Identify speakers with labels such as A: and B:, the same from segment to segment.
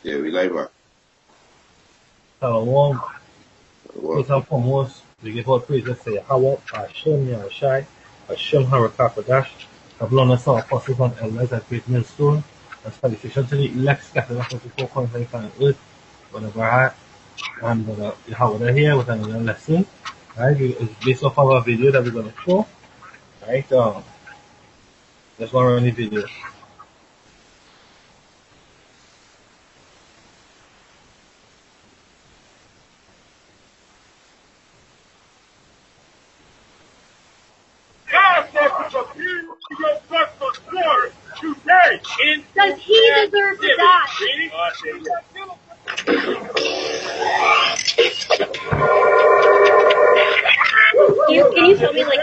A: Yeah, we live back.
B: Shalom.
A: Well,
B: First and foremost, we give all praise to say Yahweh, Hashem, Yahushai, Hashem, Harakakadash, have blown us our apostles and elders at great millstone, and salutation to the elect scattered across the four corners of the planet Earth, whatever I and Yahweh here with another lesson. Right, it's based off of our video that we're going to show. Right, let's go run the video.
C: God said to appear your blood for war today.
D: Does he deserve to die? Can you tell me like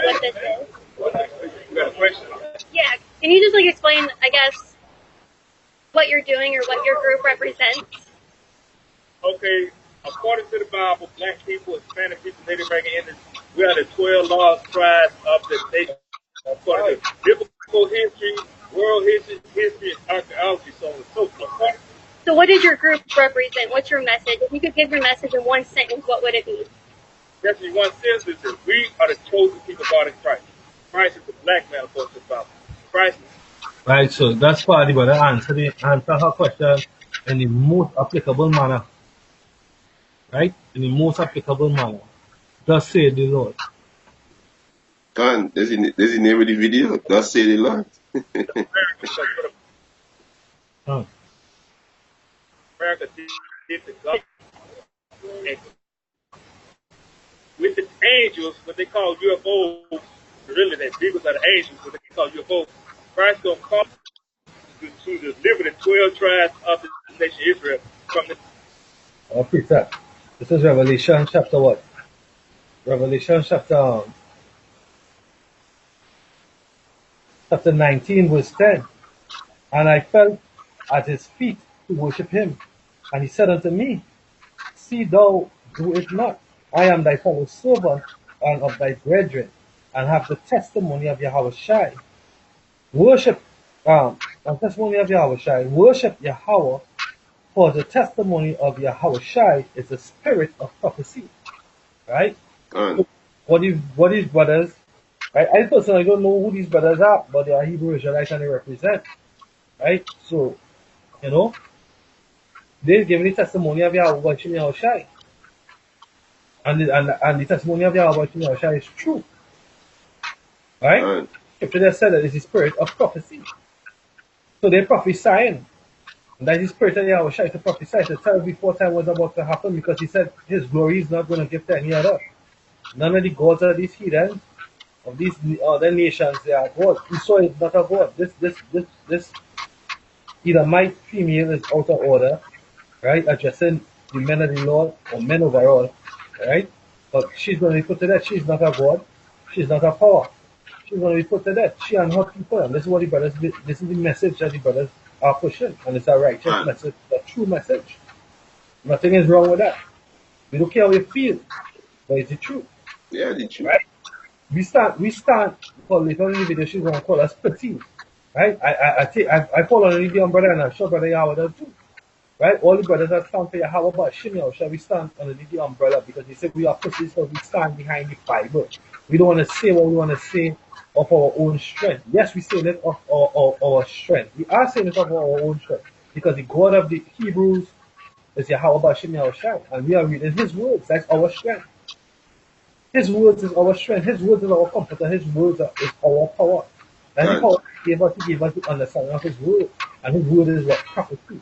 D: what this is?
C: You got a question?
D: Yeah. Can you just like explain, I guess, what you're doing or what your group represents?
C: Okay, according to the Bible, black people, Hispanic people, Native American Indians, we are the 12 lost tribes of the nation. According to biblical history, world history, and archaeology, so on and so forth.
D: So what does your group represent? What's your message? If you could give your message in one sentence, what would it be?
C: Definitely one sense is that we are the chosen people of God in Christ. Christ is the black man according to the Bible. Christ is
B: Right, so that's why the brother answer her question in the most applicable manner. Right? In the most applicable manner. Thus say the Lord.
A: Khan, there's the name of the video. Thus say the Lord.
C: America.
B: Huh.
C: America did the government. And with the angels, what they call UFOs, really that vehicles are the angels, what they call UFOs, Christ gonna come to deliver the 12 tribes of the nation Israel from the
B: Peter, this is Revelation chapter what? Revelation chapter 19 verse 10. And I fell at his feet to worship him. And he said unto me, See thou do it not. I am thy fellow servant and of thy brethren, and have the testimony of Yahushai. Worship, the testimony of Yahushai. Worship Yahweh, for the testimony of Yahushai is the spirit of prophecy. Right?
A: Khan.
B: What these brothers, right? I personally don't know who these brothers are, but they are Hebrew Israelites and they represent. Right? So, you know, they give the testimony of Yahweh Yahushai. And the testimony of Yahweh Yahushai is true. Right?
A: Khan.
B: Scripture just said that it's the spirit of prophecy. So they're prophesying. And that is the spirit of Yahushai to prophesy, to tell before time was about to happen, because he said his glory is not going to give to any other. None of the gods of these heathens, of these other nations, they are gods. Esau is not a god. This Edomite female is out of order, right? Addressing the men of the Lord, or men overall, right? But she's going to be put to death. She's not a god. She's not a power. She's going to be put to death. She and her people. And this is what the brothers, this is the message that the brothers are pushing. And it's a righteous message, a true message. Nothing is wrong with that. We don't care how you feel, but it's the truth.
A: Yeah, the truth.
B: Right? We stand, for later in the video, she's going to call us petty. Right? I fall underneath the umbrella, and I'm sure Brother Yahweh does too. Right? All the brothers that stand for Yahweh, but Shimei, shall we stand underneath the umbrella, because he said we are pussy, so we stand behind the Bible. We don't want to say what we want to say of our own strength. Yes, we say it of our strength. We are saying it of our own strength, because the God of the Hebrews is Yahweh Shimei, and we are reading his words. That's our strength. His words is our strength. His words is our comforter. His words is our power. And the power he gave us the understanding of his word. And his word is what? Prophecy.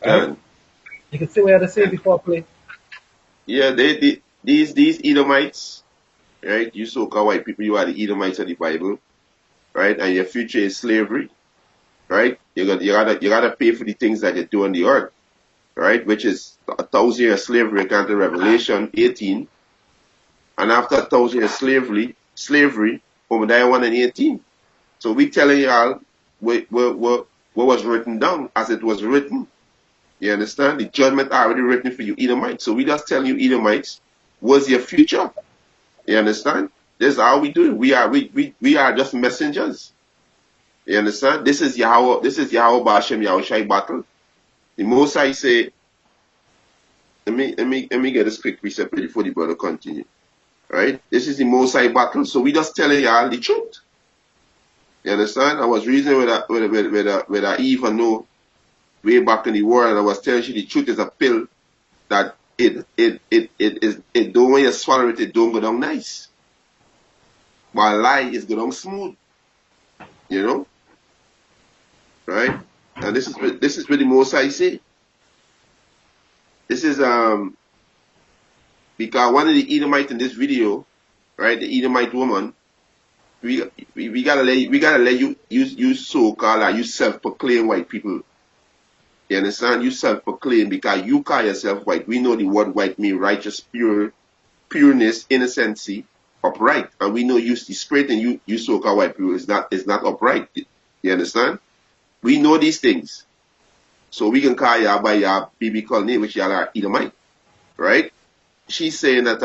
B: Right?
A: Khan.
B: You can say what I had to say before I play.
A: Yeah, these Edomites, right? You so-called white people, you are the Edomites of the Bible, right? And your future is slavery, right? You gotta pay for the things that you do on the earth, right? Which is 1,000 years slavery according to Revelation 18. And after 1,000 years slavery, over there 118. So we telling y'all what was written down as it was written. You understand? The judgment already written for you, Edomites. So we just telling you, Edomites, was your future. You understand? This is how we do it. We are just messengers. You understand? This is Yahweh Bashem Yahushai battle. The Most High say, let me get this quick precept before the brother continue. Right? This is the Most High battle, so we just telling y'all the truth. You understand? I was reasoning with I even know way back in the world, and I was telling you the truth is a pill that it don't, when you swallow it, it don't go down nice. But a lie is go down smooth. You know? Right? And this is what the Most High say. This is because one of the Edomites in this video, right, the Edomite woman, we gotta let you so-called or you self-proclaim white people. You understand? You self-proclaim because you call yourself white. We know the word white means righteous, pureness, innocency, upright. And we know the spirit in you so-called white people is not upright. You understand? We know these things. So we can call y'all by your biblical name, which y'all are Edomite. Right? She's saying that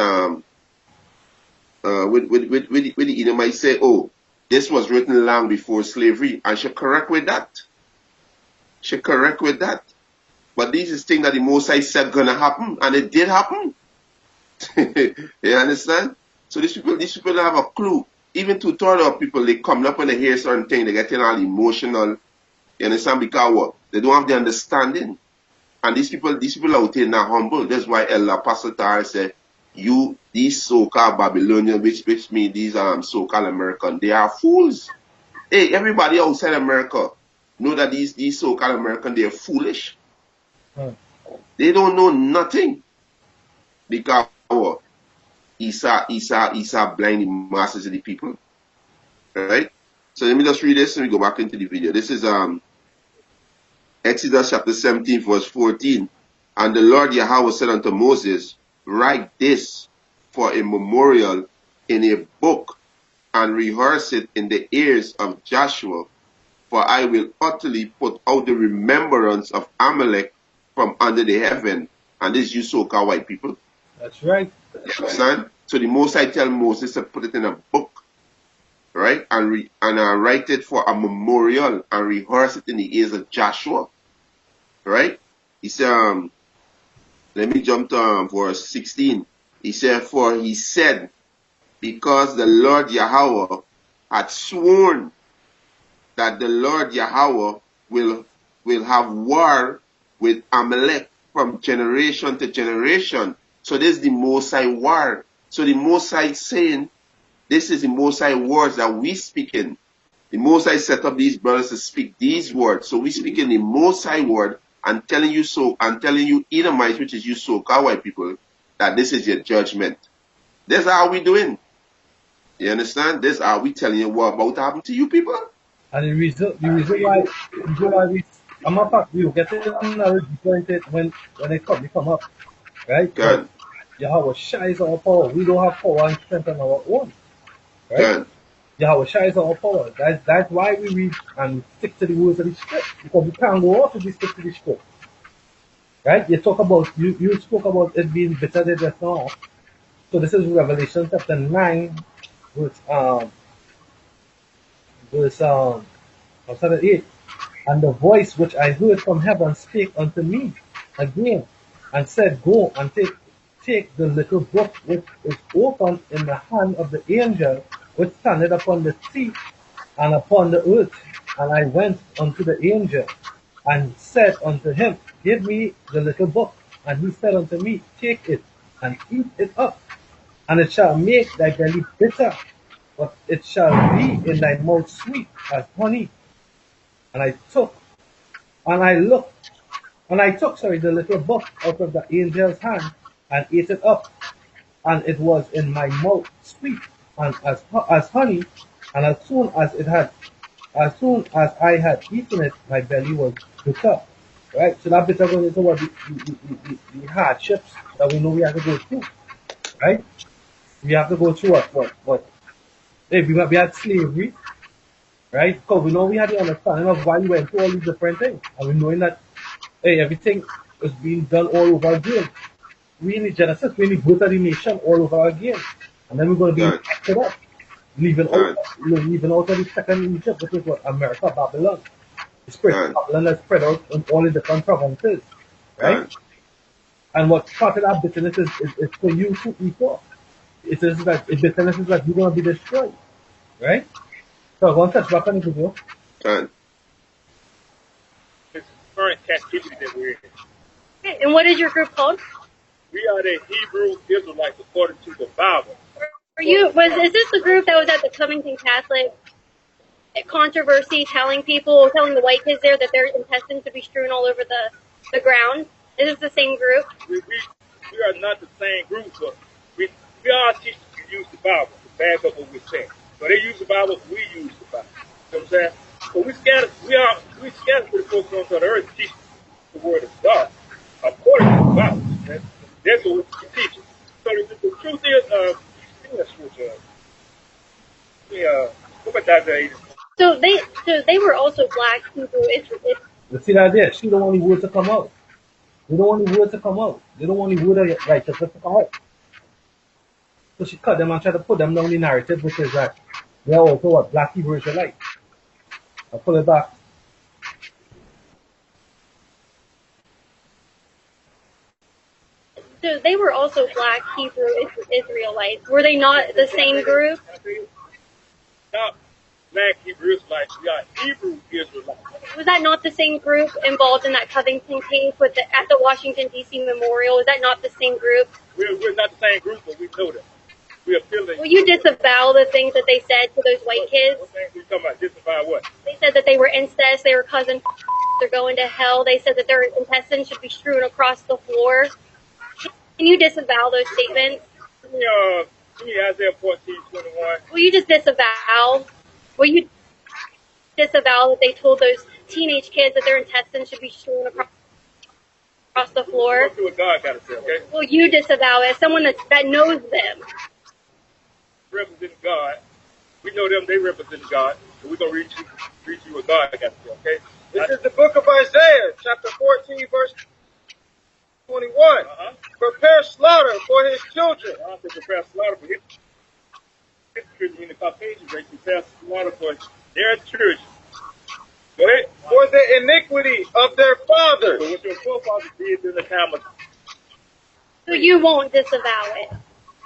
A: with the Edomite say, oh, this was written long before slavery, and she correct with that. She correct with that. But these is things that the Most High said gonna happen, and it did happen. You understand? So these people don't have a clue. Even to tutorial people, they come up when they hear certain things, they get all emotional. You understand? Because what? They don't have the understanding. And these people out here not humble. That's why El Apostle Tar said, these so-called Babylonians, which mean these so-called Americans, they are fools. Hey, everybody outside America know that these so-called Americans, they're foolish. They don't know nothing. Because Esau blind the masses of the people. Right? So let me just read this and we go back into the video. This is Exodus chapter 17, verse 14. And the Lord Yahweh said unto Moses, write this for a memorial in a book, and rehearse it in the ears of Joshua, for I will utterly put out the remembrance of Amalek from under the heaven. And this is you so-called white people.
B: That's right.
A: You understand? So the Most High tell Moses to put it in a book, right? And write it for a memorial and rehearse it in the ears of Joshua, right? He said, let me jump to verse 16. He said, for he said, because the Lord Yahweh had sworn that the Lord Yahweh will have war with Amalek from generation to generation. So this is the Most High war. So the Most High saying, this is the Most High words that we speak in. The Most High set up these brothers to speak these words. So we speak in the Most High word and telling you Edomites, which is you so-called white people, that this is your judgment. This is how we doing. You understand? This is how we telling you what about to happen to you people.
B: And the reason why we, I'm not fact, we will get it when they come up, right?
A: Good.
B: Yahweh shies our power. We don't have power and strength on our own, right?
A: Good.
B: Yahweh shies our power. That's why we read and stick to the words of the script, because we can't go off if we stick to the script, right? You spoke about it being bitter than just now. So this is Revelation chapter 9, verse 8. And the voice which I heard from heaven spake unto me again, and said, go and take the little book which is opened in the hand of the angel which standeth upon the sea and upon the earth. And I went unto the angel and said unto him, give me the little book. And he said unto me, take it and eat it up, and it shall make thy belly bitter, but it shall be in thy mouth sweet as honey. And I took the little book out of the angel's hand and ate it up, and it was in my mouth sweet and as honey. And as soon as I had eaten it, my belly was bitter. Right? So that bitter goes into what the hardships that we know we have to go through. Right? We have to go through what? Hey, we had slavery, right? Because we know we had the understanding of why we went through all these different things. And we knowing that, hey, everything is being done all over again. We in the Genesis, we in the birth of the nation all over again. And then we're going to be impacted up. Leaving out of the second Egypt, which is what? America, Babylon. The spirit of
A: Con,
B: Babylon has spread out in all the different provinces, right?
A: con,
B: And what started our bitterness is for you to eat off. It is that bitterness is that you're gonna be destroyed, right? So I want to touch back on the video.
A: con.
C: This current captivity that we're in.
D: Okay, and what is your group called?
C: We are the Hebrew Israelites according to the Bible.
D: Is this the group that was at the Covington Catholic controversy, telling the white kids there that their intestines should be strewn all over the ground? Is this the same group?
C: We are not the same group, but we all teach to use the Bible to back up what we're saying. So they use the Bible, we use the Bible. You know what I'm saying? So we scattered for the folks on the earth teach the word of God according to the Bible. That's what we teach. So the truth is, go back down there.
D: So they were also black Hebrew Israelites.
B: You see that there? She don't want the word to come out. They don't want the word to come out. They don't want the word of righteousness to come out. So she cut them and tried to put them down the narrative, which is that they're also what black Hebrew Israelites. I'll pull it back.
D: So they were also black Hebrew Israelites. Were they not the same group?
C: Not black Hebrew Israelites. We are Hebrew Israelites.
D: Was that not the same group involved in that Covington case at the Washington D.C. Memorial? Is that not the same group?
C: We're not the same group, but we know them. We are feeling.
D: Will you disavow the things that they said to those white kids?
C: What things we talking about? Disavow what?
D: They said that they were incest, they were cousins, they're going to hell. They said that their intestines should be strewn across the floor. Can you disavow those statements?
C: Give me Isaiah 14:21.
D: Will you just disavow? Will you disavow that they told those teenage kids that their intestines should be strewn across the floor?
C: Let's do what God got to say, okay?
D: Will you disavow it? Someone that knows them.
C: Representing God. We know them, they represent God. So we're going to read you what God got to say, okay?
E: This is the book of Isaiah, chapter 14, verse 21. Prepare slaughter for his children.
C: I said prepare slaughter for his children, meaning the Caucasian race, prepare slaughter for their children. Go ahead.
E: For the iniquity of their fathers.
C: So what your forefathers did in the time of...
D: So you won't disavow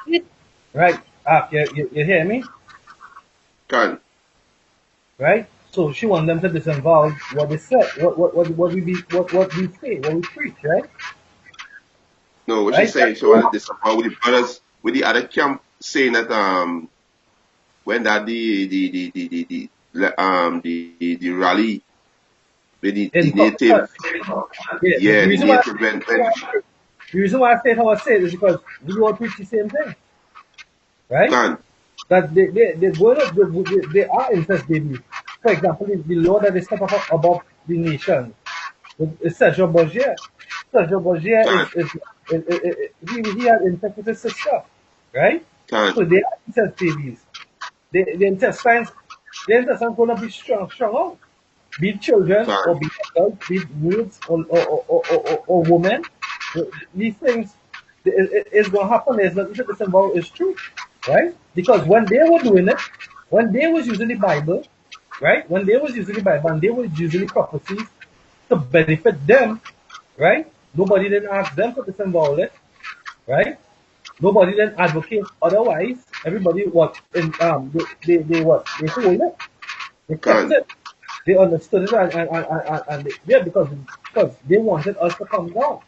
D: it.
B: Right? You hear me?
A: Con,
B: Right? So she wants them to disavow what they said, what we say, what we preach, right?
A: no, what
B: Right?
A: she's saying, she wanted this about with the brothers, with the other camp saying that, when that the rally with the native,
B: Yeah.
A: yeah, the
B: The reason why
A: native when
B: the reason why I say how I say it is because we all preach the same thing, right?
A: Con,
B: That they are incest babies. For example, the law that they step up above the nation. It's Sergio Borgia. Sergio Borgia he had incest with his sister, right?
A: con,
B: So they are incest babies. The intestines gonna be strong out. Be it children or
A: con,
B: be it adults, be it males or women. These things is gonna happen. There's nothing to disavow is true, right? Because when they were doing it, when they was using the Bible, right? When they was using the Bible and they was using the prophecies to benefit them, right? Nobody didn't ask them to disavow it, right? Nobody then advocate otherwise. Everybody what in they what they hold it, they kept
A: con,
B: it, they understood it and yeah because they wanted us to come down.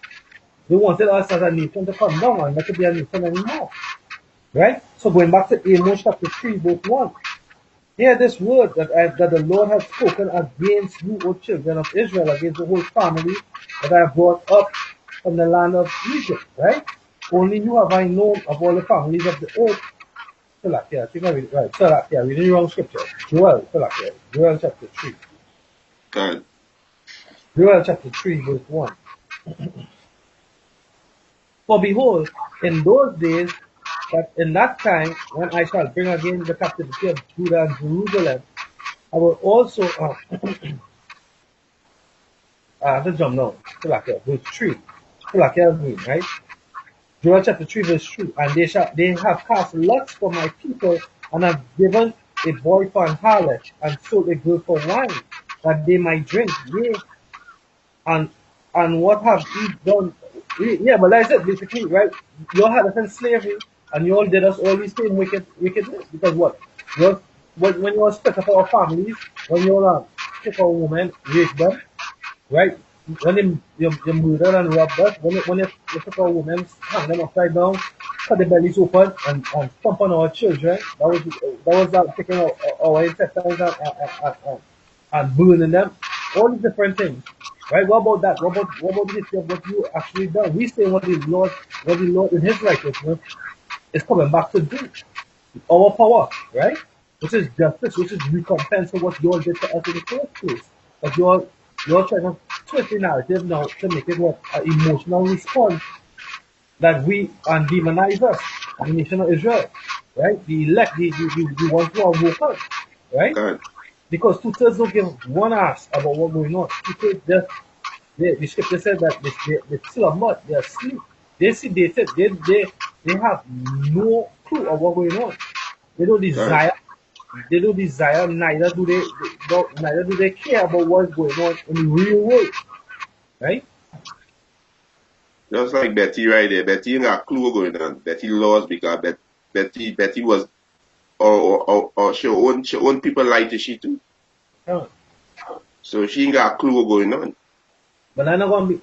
B: They wanted us as a nation to come down and not to be a nation anymore. Right? So going back to Amos chapter 3, verse 1. Hear this word that the Lord has spoken against you, O children of Israel, against the whole family that I have brought up from the land of Egypt, right? Only you have I known of all the families of the earth. Salakia, I think I read it right. Salakia, reading the wrong scripture. Joel, Salakia, Joel chapter 3.
A: con,
B: Joel chapter 3, verse 1. For behold, in those days, that in that time, when I shall bring again the captivity of Judah and Jerusalem, I will also, the jump now, Salakia, verse 3. Salakia, right? Joel chapter 3, verse 3. And they have cast lots for my people, and have given a boy for an harlot, and sold a girl for wine. that they might drink. And and what have he done? Yeah, but like I said, basically, right? You all had us in slavery, and you all did us all these same wickedness. Because what? You all, when you all split up our families, when you all took our women, rape them, right? When you murder and rob us, when you took our women, hang them upside down, cut the bellies open, and stomp on our children, that was taking our intestines and burning them, all these different things. Right? What about that? What about the history of what you actually done? We say what the Lord in his righteousness is coming back to do. Our power, right? Which is justice, which is recompense for what you all did to us in the first place. But you're trying to twist the narrative now to make it what an emotional response that we and demonize us, the nation of Israel, right? The elect, the ones who are woken, right?
A: God.
B: Because two-thirds don't give one ass about what's going on. Two-thirds just, the scripture said that they still are mud, they're asleep. They see, they have no clue of what's going on. They don't
A: God.
B: desire, neither do they care about what's going on in the real world, right?
A: Just like Betty right there. Betty ain't got a clue going on. Betty lost because Betty was or she own people like to she too.
B: Uh,
A: So she ain't got a clue going on.
B: but I'm not going to be,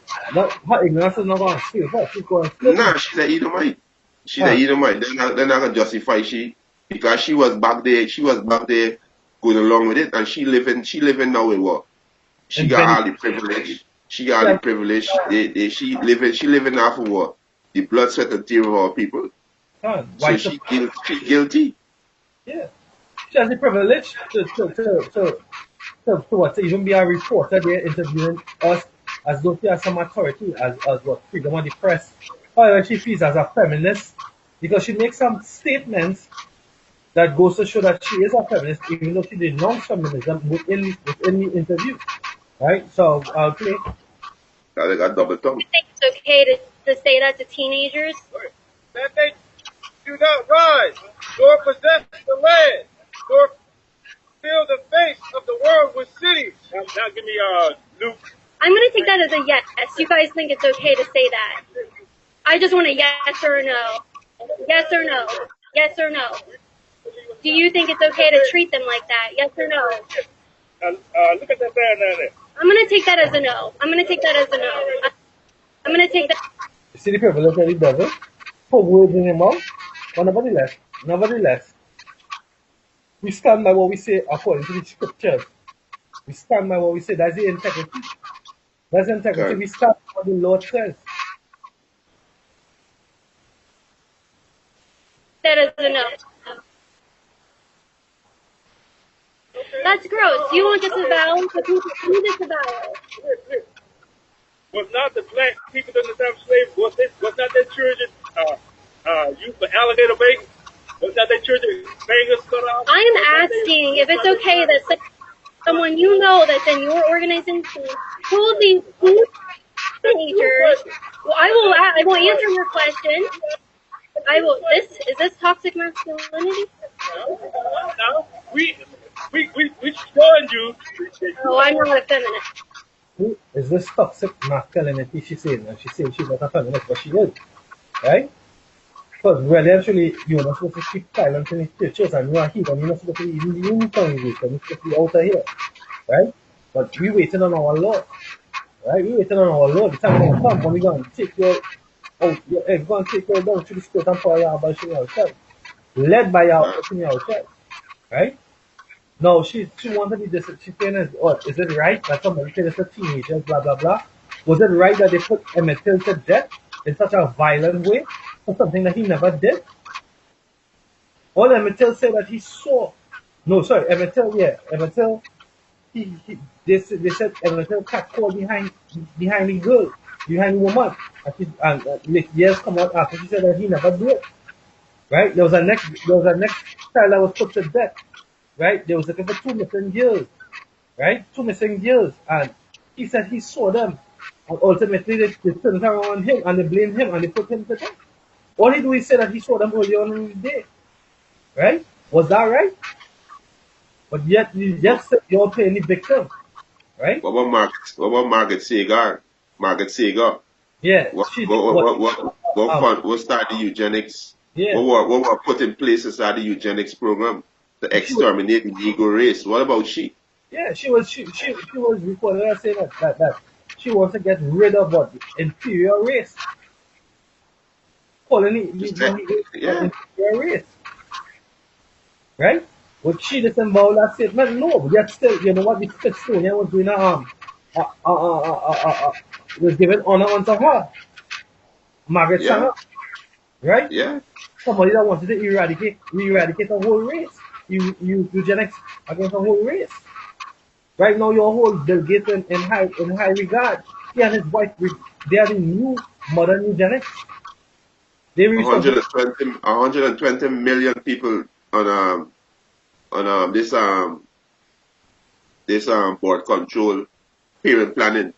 B: her ignorance is not going to save her. She's going to slip
A: Nah,
B: me.
A: she's a Edomite. She's a
B: Huh.
A: Edomite. They're not gonna justify she because she was back there. She was back there going along with it, and she living now with what? She
B: And
A: got
B: Benny,
A: all the privilege. She got all the privilege. She living off of what? The blood, sweat, and tear of our people. So
B: white,
A: she guilty.
B: yeah. She has the privilege to what, to even be a reporter there interviewing us as though she has some authority as what freedom of the press. However, she feels as a feminist because she makes some statements that goes to show that she is a feminist, even though she denounces feminism within the interview. Right? So I'll play.
A: They got double tongue.
D: I think it's okay to say that to teenagers.
E: That they do not rise, nor possess the land, nor fill the face of the world with cities.
C: Now give me Luke.
D: I'm gonna take that as a yes. You guys think it's okay to say that? I just want a yes or a no. Yes or no. Yes or no. Do you think it's okay to treat them like that? Yes or no?
C: Look at that man down there.
D: I'm gonna take that as a no. I'm gonna take that as a no. I'm gonna take that.
B: You see the privilege that he does, put words in his mouth, but nevertheless, we stand by what we say according to the scriptures. We stand by what we say. That's the integrity. That's integrity.
A: God.
B: We stand by what the Lord says.
D: That as a no. That's gross. You want disavow, but you disavow.
C: Was not the black people in the time of slavery, was not their children used for alligator bait? Was not their children fingers cut off?
D: I'm asking if it's okay that someone you know that's in your organization told these teenagers. Well, I will answer your question. Is this toxic masculinity?
C: No, we joined you.
D: Oh, I'm not a feminist.
B: Is this toxic masculinity she's saying? And she's saying she's not a feminist, but she is. Right? Because really, actually, you're not supposed to keep silence in the churches and you are here, and you're not supposed to be even in the congregation, you're supposed to be out of here. Right? But we waiting on our Lord. Right? We waiting on our Lord. The time will come when we're going to take your out, we're going to take your down to the spirit and power Yahweh yourself. Led by Yahweh yourself. Right? No, she wanted me this. She's saying, is it right that somebody said it's a teenager, blah, blah, blah? Was it right that they put Emmett Till to death in such a violent way for something that he never did? All Emmett Till said that he saw. No, sorry, Emmett Till, Emmett Till, they said Emmett Till catcalled behind the girl, behind the woman. And years come out after she said that he never did it. Right? There was a next child that was put to death. Right? They was looking for 2 missing girls. Right? 2 missing girls. And he said he saw them. And ultimately they turned around on him and they blamed him and they put him to death. All he do is say that he saw them early on in the day. Right? Was that right? But yet you just said you're playing the victim. right?
A: What about Margaret Sagar? Margaret Sagar.
B: Yeah,
A: What
B: she did
A: what
B: what?
A: what what what
B: Um,
A: fund what started the eugenics?
B: yeah,
A: What were put in place to start the eugenics program to
B: she was.
A: exterminate the Negro race? What about she?
B: Yeah, she was reported as saying that she wants to get rid of what the inferior race, calling
A: Just
B: the Negroes an
A: yeah.
B: inferior race, right? Would she disavow that statement? No, but yet still, you know what? The Smithsonian was doing uh, uh, uh, uh, uh, uh, uh, was giving honor unto her, Margaret
A: Yeah,
B: Sanger, right?
A: yeah.
B: Somebody that wanted to eradicate a whole race, eugenics against a whole race. Right now, your whole Bill Gates in high regard. He and his wife, they are the new modern eugenics. They responsible.
A: 120 million people on this board control planning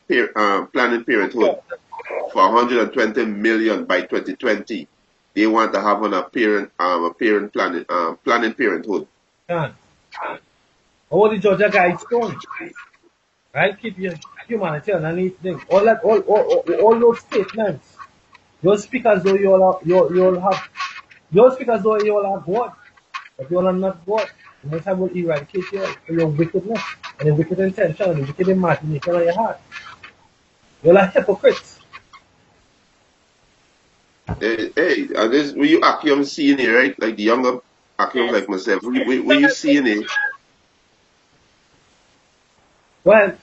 A: parenthood for 120 million by 2020. They want to have a parent planning parenthood.
B: Can. All the Georgia Guidestones, right? Keep your humanity on anything. All that, all those statements. You speak as though you speak as though you all are God, but you all are not God. The Most High will eradicate you all for your wickedness and your wicked intention and the wicked imagination of your heart. You all are hypocrites.
A: Hey, this were you Akim seeing it, right? Like the younger Akim like myself. Were you seeing it?
B: Well,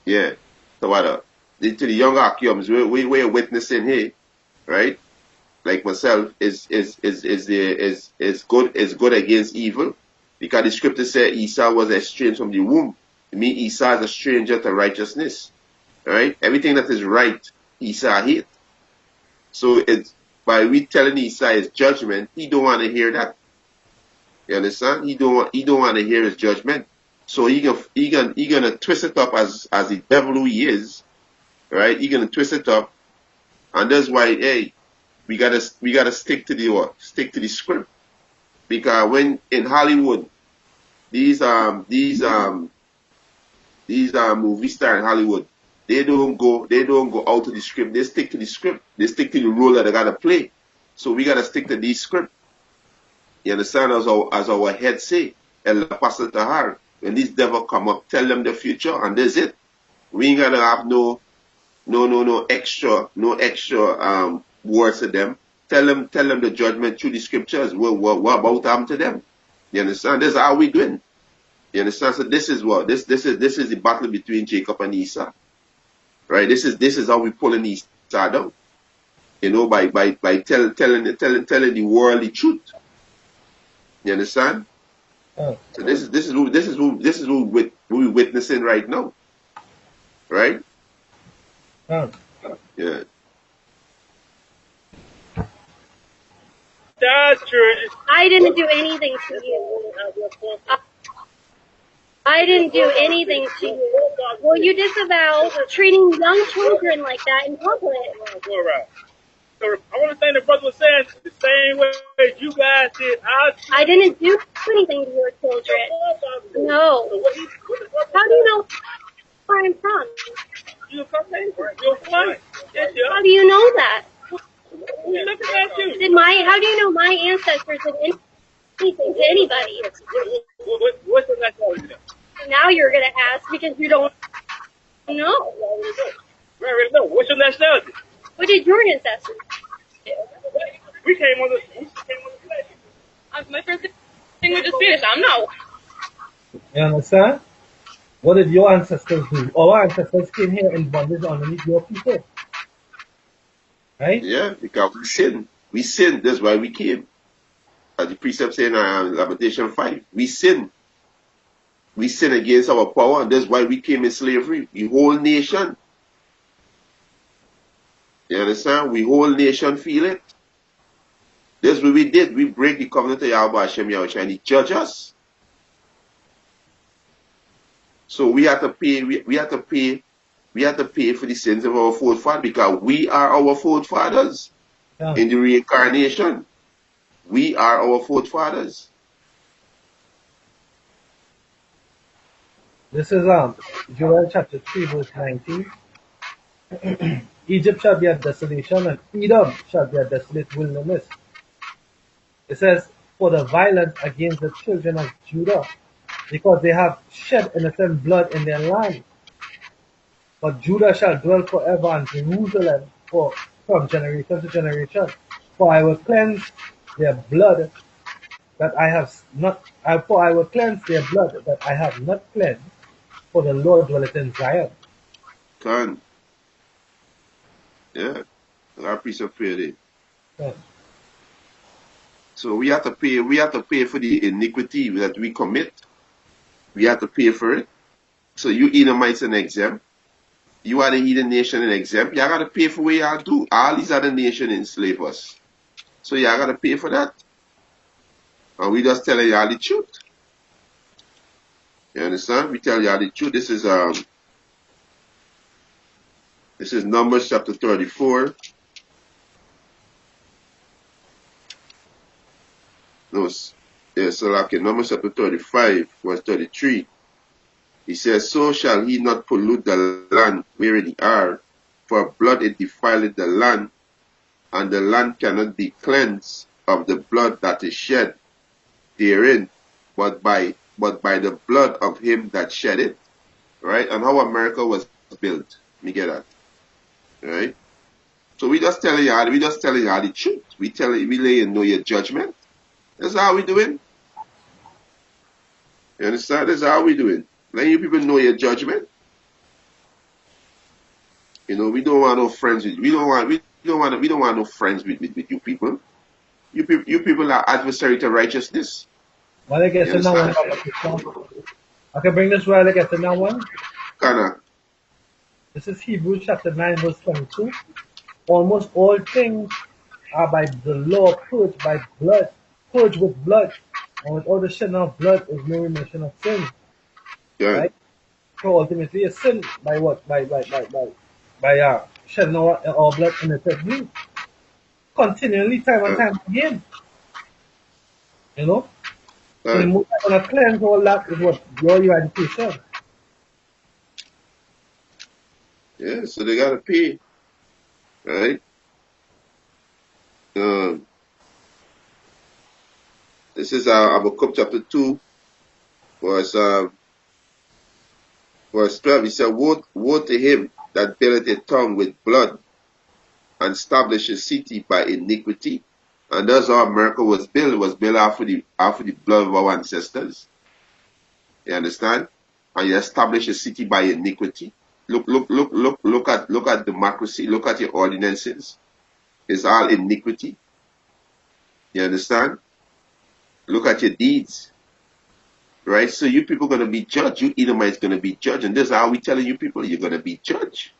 A: Yeah. So what to the younger Akims, we're witnessing here, right? Like myself, is good against evil. Because the scripture said Esau was estranged from the womb. It means Esau is a stranger to righteousness. Right? Everything that is right, Esau hates. So it's by we telling Esau his judgment, he don't want to hear that. You understand? He don't want to hear his judgment. So he gonna twist it up as the devil who he is, right? He gonna twist it up, and that's why hey, we gotta stick to the what? Stick to the script. Because when in Hollywood, these movie stars in Hollywood, they don't go out of the script. They stick to the script. They stick to the role that they gotta play. So we gotta stick to the script. You understand? As our head say, El Pastor Tahar, when these devil come up, tell them the future, and that's it. We ain't gotta have no extra words to them. Tell them the judgment through the scriptures. What about them to them? You understand? This is how we doing. You understand? So this is this is the battle between Jacob and Esau. Right? This is how we pulling Esau down. You know, by telling the world the truth. You understand?
B: uh,
A: So this is what we're witnessing right now. Right?
B: uh,
A: Yeah.
C: That's true.
D: I didn't do anything to you. I didn't do anything to you. Will you disavow treating young children like that in public?
C: Go around. So I want to think the brother was saying the same way you guys did.
D: I didn't do anything to your children. No. How do you know where I'm from?
C: You're white.
D: How do you know that?
C: Looking at you.
D: How do you know my ancestors did anything to anybody?
C: What's the nationality then?
D: Now you're gonna ask because you don't know.
C: We already know. What's your nationality?
D: What did your ancestors do?
C: We came on the slave.
D: My first thing was just Spanish. I'm no.
B: you understand? What did your ancestors do? Our ancestors came here in bondage underneath your people, right?
A: Yeah, because we sin. We sin. That's why we came. As the precept saying in Lamentation 5, we sin. We sin against our power, and that's why we came in slavery. The whole nation. You understand? We whole nation feel it. That's what we did. We break the covenant of Yahweh Hashem Yahushua, and he judge us. So we have to pay. We have to pay. We have to pay for the sins of our forefathers because we are our forefathers
B: Yeah.
A: in the reincarnation. We are our forefathers.
B: This is Joel chapter 3, verse 19. Egypt shall be a desolation, and Edom shall be a desolate wilderness. It says, for the violence against the children of Judah, because they have shed innocent blood in their land. But Judah shall dwell forever, and Jerusalem from generation to generation. For I will cleanse their blood that I have not, for I will cleanse their blood that I have not cleansed, for the Lord dwelleth in Zion.
A: Can. Yeah. Our piece of prayer there.
B: Yeah.
A: So we have to pay for the iniquity that we commit. We have to pay for it. So you Edomites an exempt. You are the heathen nation an exempt. Y'all gotta pay for what y'all do. All these other nations enslave us. So y'all gotta pay for that. And we just telling y'all the truth. You understand? We tell y'all the truth. This is Numbers chapter 34. No, yeah, so like in Numbers chapter 35, verse 33. He says, so shall he not pollute the land wherein he are, for blood it defileth the land, and the land cannot be cleansed of the blood that is shed therein, but by the blood of him that shed it. Right? And how America was built. Let me get that. Right? So we just telling y'all the truth. We let you know your judgment. That's how we doing. You understand? That's how we doing. Letting you people know your judgment. You know, we don't want no friends with no friends with you people. You people are adversary to righteousness.
B: While I get to now one, I can bring this while I get to now one.
A: Kinda.
B: This is Hebrews chapter 9, verse 22. Almost all things are by the law purged with blood, and without the shedding of blood is no remission of sin.
A: Yeah.
B: Right? So ultimately, a sin by what? By shedding our blood innocently, continually, time and time again. You know. So the most I'm gonna cleanse all that is what your education.
A: Yeah. So they gotta pay. Right. This is Habakkuk chapter 2, verse 12. He said, woe to him that buildeth a town with blood, and establish a city by iniquity. And that's how America was built. It was built after the blood of our ancestors. You understand? And you establish a city by iniquity. Look at democracy. Look at your ordinances. It's all iniquity. You understand? Look at your deeds. Right? So you people gonna be judged. You Edomites gonna be judged. And this is how we telling you people you're gonna be judged.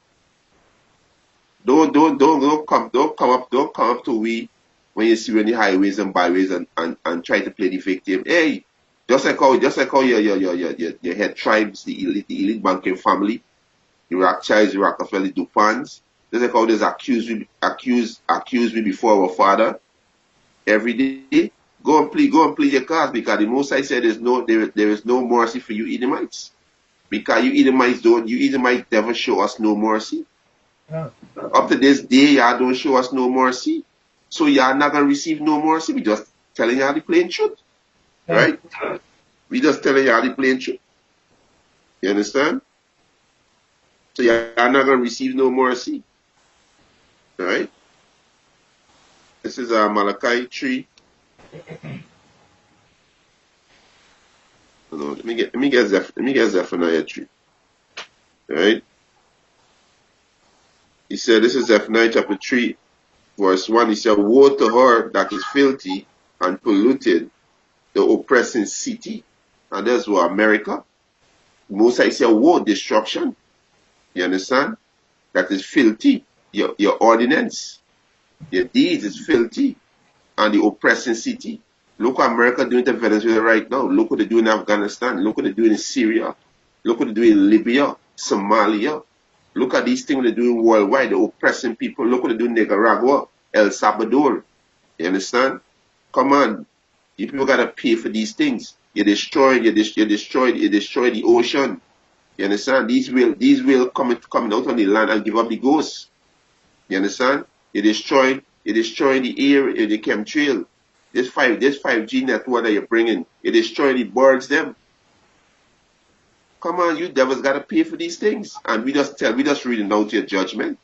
A: Don't come up to we when you see any highways and byways and try to play the victim. Hey, just like how your head tribes, the elite banking family, the Rothschilds, the Rockefeller, Dupans. Just like how they accuse me before our Father every day. Go and plead your cause, because the Most High said there is no mercy for you Edomites. Because you Edomites never show us no mercy.
B: Yeah.
A: Up to this day, y'all don't show us no mercy. So y'all not gonna receive no mercy. We just telling y'all the plain truth.
B: Yeah.
A: Right? We just telling y'all the plain truth. You understand? So y'all not gonna receive no mercy. Right? This is Malachi 3. Let me get Zephaniah 3. Right? He said, this is Zephaniah chapter 3, verse 1. He said, woe to her that is filthy and polluted, the oppressing city. And that's what America. Most I say, woe, destruction. You understand? That is filthy. Your ordinance, your deeds is filthy. And the oppressing city. Look what America doing to Venezuela right now. Look what they do in Afghanistan. Look what they do in Syria. Look what they do in Libya, Somalia. Look at these things they're doing worldwide. They're oppressing people. Look what they do in Nicaragua, El Salvador. You understand? Come on. You people gotta pay for these things. You destroy the ocean. You understand? These will coming out on the land and give up the ghosts. You understand? It destroying the air, the chemtrail. This 5G network that you're bringing, it destroying the birds them. Come on, you devils gotta pay for these things. And we just reading out your judgment.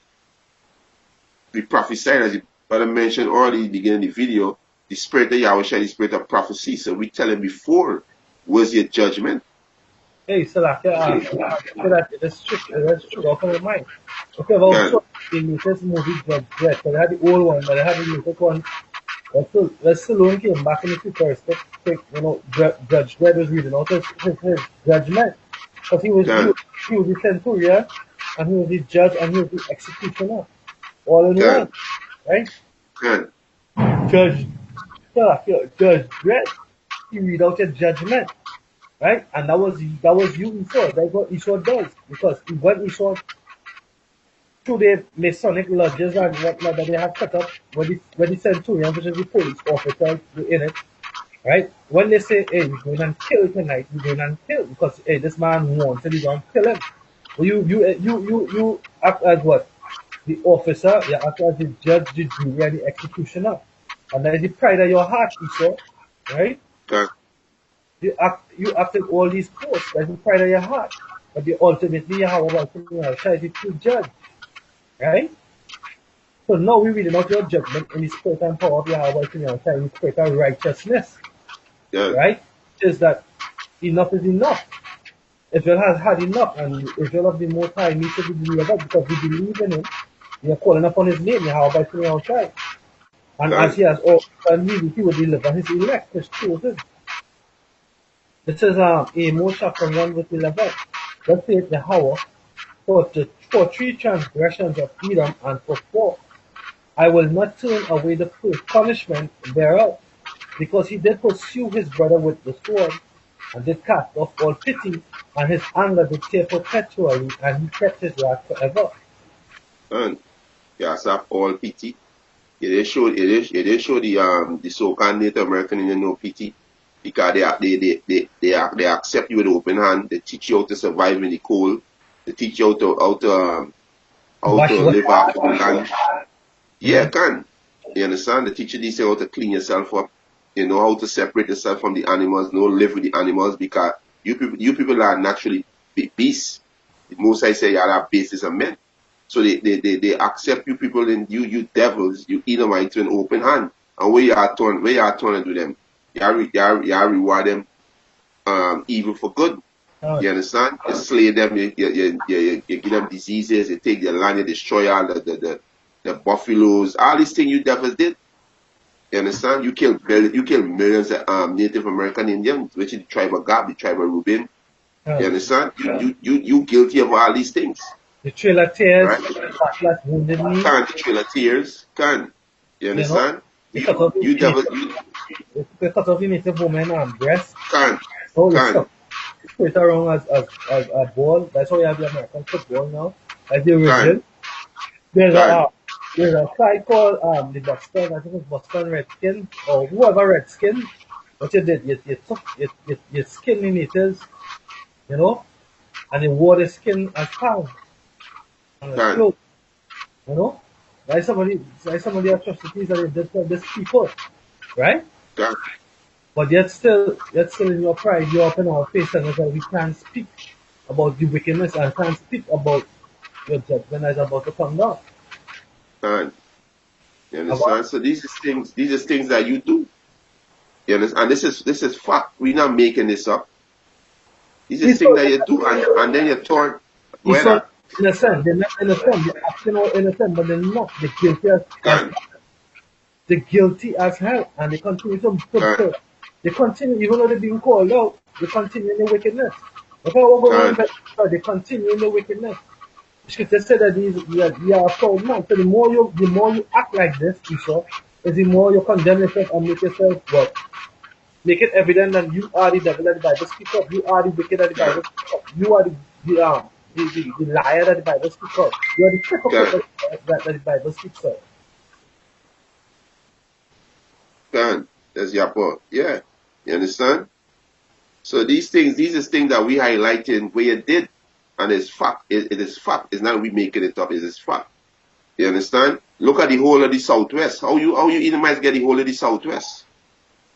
A: We prophesied, as the brother mentioned already in the beginning of the video, the spirit of Yahweh, the spirit of prophecy. So we tell him before was your judgment.
B: Hey, so like, that's true off of my mind. Okay, I've also
A: God,
B: the latest movie, Judge Dredd, because I had the old one, but I had the latest one. Let's still came back in the futuristic, Judge Dredd was reading out his judgment. Because
A: God,
B: he was the centurion, and he was the judge, and he was the executioner, all in one,
A: God,
B: right?
A: God,
B: Judge, Judge Dredd, he read out your judgment, right? And that was you, Esau. That's what Esau does. Because when Esau, through the Masonic lodges and whatnot that they have set up, when the centurion, which is the police officer in it, right? When they say, hey, we're going and kill tonight, we're going and kill, because hey, this man wants it, he's going to kill him. Well, you act as what? The officer, you act as the judge, the jury, and the executioner. And that is the pride of your heart, Esau, right?
A: God,
B: You acted all these posts, that's the pride of your heart. But ultimately, you have about to try to judge, right? So now we reading out your judgment in the spirit and power of Yahweh to the spirit of righteousness,
A: God,
B: right? Is that enough is enough. Israel has had enough, and Israel of the Most High needs to be delivered because we believe in Him. We are calling upon His name, Yahweh to the outside. And as
A: God,
B: He has all done, He will deliver His elect, His chosen. This is Amos chapter 1 verse 11. Thus saith Yahweh, for 3 transgressions of Edom and for 4, I will not turn away the punishment thereof, because he did pursue his brother with the sword, and did cast off all pity, and his anger did tear perpetually, and he kept his wrath forever.
A: God. Yes, have all pity. It did show the so-called Native American Indian no pity because they accept you with open hand. They teach you how to survive in the cold. They teach you how to
B: Wash
A: live off the land. Yeah,
B: Mhm.
A: can. You understand? They teach you this how to clean yourself up. You know how to separate yourself from the animals. No live with the animals because you people are naturally beasts. Most I say you are beasts and men. So they accept you people and you devils, you Edomites with an open hand. And where you are turning to them. You are reward them evil for good.
B: Uh,
A: You understand? You slay them, you give them diseases, you take their land, you destroy all the buffaloes, all these things you devils did. You understand? You kill millions of Native American Indians, which is the tribe of Gab, the tribe of Reuben. You
B: uh,
A: understand? You guilty of all these things.
B: the trailer tears,
A: Right?
B: backlash, wounded knee,
A: Can't the trail of tears? Can you
B: you know,
A: understand?
B: they cut off
A: You
B: the
A: devil
B: native,
A: you
B: they cut off the native woman breast.
A: can
B: Oh, they
A: can
B: stuck it around as a ball. That's why you have the American football now. That's the
A: can
B: origin. There's a
A: can
B: there's a side called the Boston, I think it's Boston Redskin or whoever Redskin. What you did, you took you skin the natives, you know, and you wore the skin as pounds on the
A: can
B: clothes, you know. Like some of the atrocities that they did to these people, right?
A: can
B: But yet still in your pride, you're up in our face and that we can't speak about the wickedness and can't speak about your judgment that is about to come down.
A: can. You
B: About
A: understand? So these are things that you do. You understand? And this is fact. We're not making this up. These are things
B: Esau,
A: that you do, and then you turn. Go ahead,
B: Esau innocent, they're not innocent, they're acting all innocent, but they're not.
A: can
B: They're guilty as hell, and they continue
A: can
B: they continue, even though they're being called out, they continue in the wickedness. Look at what going on in
A: can
B: Venezuela, they continue in the wickedness. The scripture said that you are a proud man. So the more you act like this, Esau, is the more you condemn yourself and make yourself what? Make it evident that you are the devil that the Bible speaks of. You are the wicked that the
A: can
B: Bible speaks of. You are the liar that the Bible speaks of. You are the hypocrite
A: can
B: that the Bible speaks of.
A: can. That's your point. Yeah. You understand? So these are things that we highlighting where you did. And it's fact. It is fact. It's not we making it up. It is fact. You understand? Look at the whole of the Southwest. How you Edomites get the whole of the Southwest?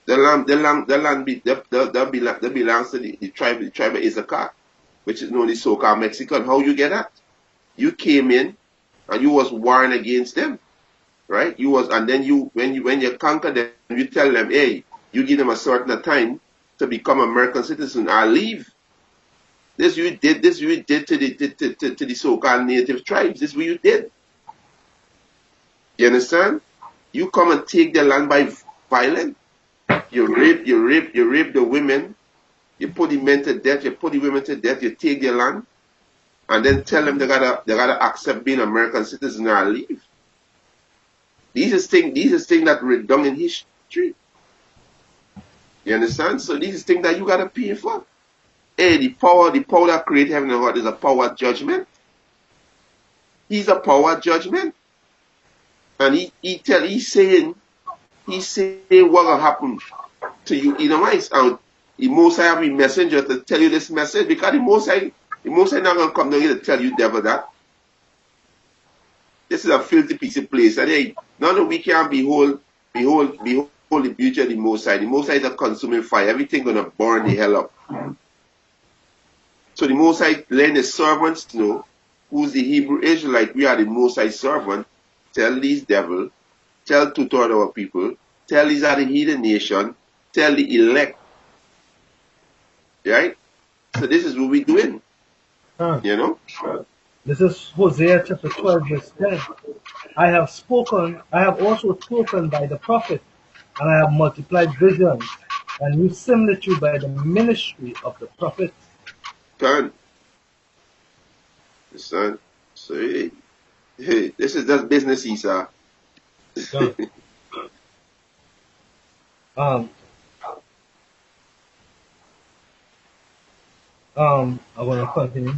A: The land that belongs to the tribe of Issachar, which is known as so-called Mexican. How you get that? You came in and you was warring against them, right? And then when you conquer them, you tell them, hey, you give them a certain time to become American citizen or leave. This you did to the so-called native tribes. This is what you did. You understand? You come and take their land by violence. You rape the women. You put the men to death. You put the women to death. You take their land, and then tell them they gotta accept being American citizen or leave. These is things that were done in history. You understand? So these is things that you gotta pay for. Hey, the power that creates heaven and earth is a power of judgment. He's a power of judgment. And he's saying what will happen to you Edomites. And the Most High have a messenger to tell you this message, because the Most High not gonna come down here to tell you devil that. This is a filthy piece of place. And hey, none of we can behold the beauty of the Most High. The Most High is a consuming fire. Everything gonna burn the hell up. So the Most High letting the servants know, who's the Hebrew Israelite, we are the Most High servant. Tell these devil, tell 2/3 of our people, tell these are the heathen nation, tell the elect. Right? So this is what we're doing. You know?
B: This is Hosea chapter 12, verse 10. I have also spoken by the prophet, and I have multiplied visions, and new similitude by the ministry of the prophet.
A: Son. So hey, this is just business, Esau.
B: I'm gonna continue.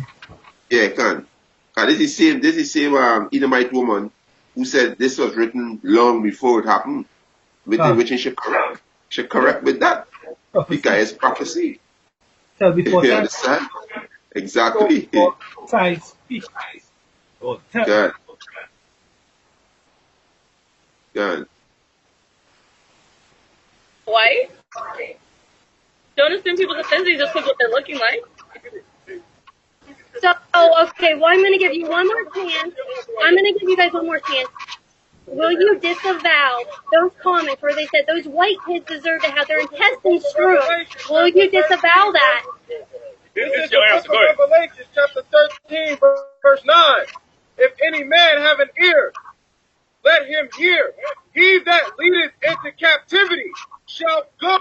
A: Yeah, can. This is the same Edomite woman who said this was written long before it happened, which she correct. She correct with that.
B: Prophecy.
A: Because it's prophecy.
B: Tell before
A: You
B: time.
A: understand? Exactly.
B: Time speak. Or tell.
A: Good. Good.
F: White? Don't assume people's ethnicity just because what they're looking like.
D: So, okay, well, I'm going to give you one more chance. I'm going to give you guys one more chance. Will you disavow those comments where they said those white kids deserve to have their intestines strewn? Will you disavow that?
E: This is the book of Revelation, chapter 13, verse 9. If any man have an ear, let him hear. He that leadeth into captivity shall go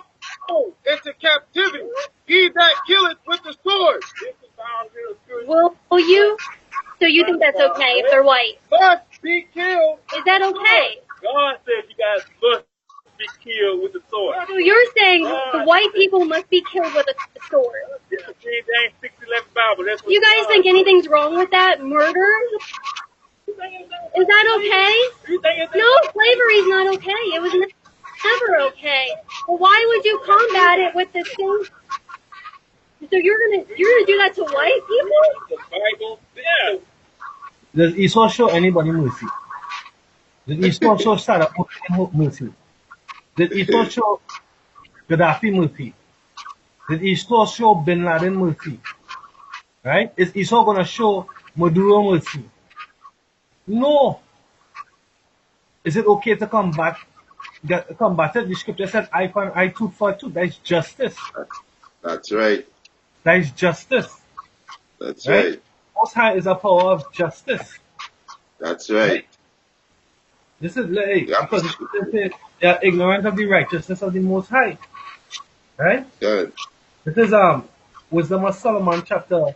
E: into captivity. He that killeth with the sword.
D: Will you? So you think that's okay if they're white?
E: Must be killed.
D: Is that okay?
C: God said you guys must be killed with the sword.
D: So you're saying the white people must be killed with a sword?
C: It's the King James 611 Bible. That's what
D: You guys think anything's wrong with that? Murder? Is that okay? No, slavery's not okay. It was never okay. Well, why would you combat it with this thing? So you're gonna do that to white people?
C: The Bible, yeah.
B: Does Esau show anybody mercy? Did Esau show Saddam Hussein mercy? Did Esau show Gaddafi mercy? Did Esau show Bin Laden mercy? Right? Is Esau gonna show Maduro mercy? No. Is it okay to combat it? The scripture said eye for an eye, tooth for a tooth. That is justice.
A: That's right.
B: That is justice.
A: That's right.
B: Most High is a power of justice.
A: That's right.
B: This is because the scripture says they are ignorant of the righteousness of the Most High. Right?
A: Good.
B: This is Wisdom of Solomon chapter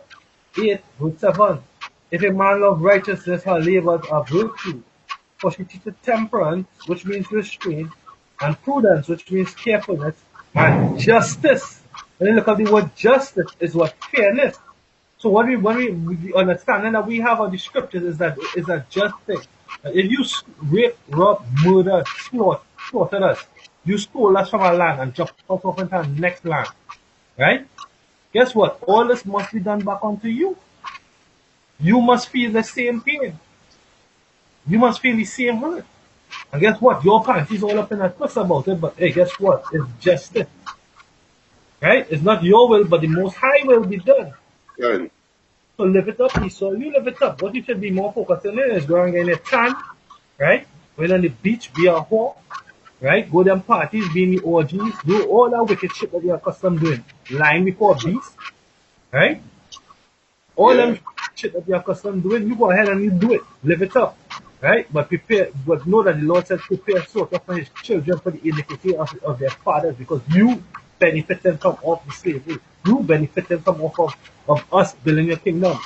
B: 8, verse 7. If a man love righteousness, her labors are virtue. For she teaches temperance, which means restraint, and prudence, which means carefulness, and justice. When you look at the word justice, is what fairness. So when the understanding that we have of the scriptures is that just thing. If you rape, rob, murder, slaughtered us, you stole us from our land and dropped us off into our next land, right? Guess what? All this must be done back onto you. you must feel the same pain. You must feel the same hurt. And guess what? Your party's all up in a twist about it, but hey, guess what? It's justice. Right? It's not your will, but the most high will be done.
A: Done.
B: So live it up, Esau. You live it up. What you should be more focused on is going in a tan, right? Going on the beach, be a whore, right? Go them parties, be in the orgies, do all that wicked shit that you're accustomed doing. Lying before beasts, right? All
A: Yeah.
B: them shit that you're accustomed doing, you go ahead and you do it. Live it up. Right? But know that the Lord said prepare sort of for his children for the iniquity of their fathers, because you benefited from off the slavery. You benefited from off of us building your kingdom.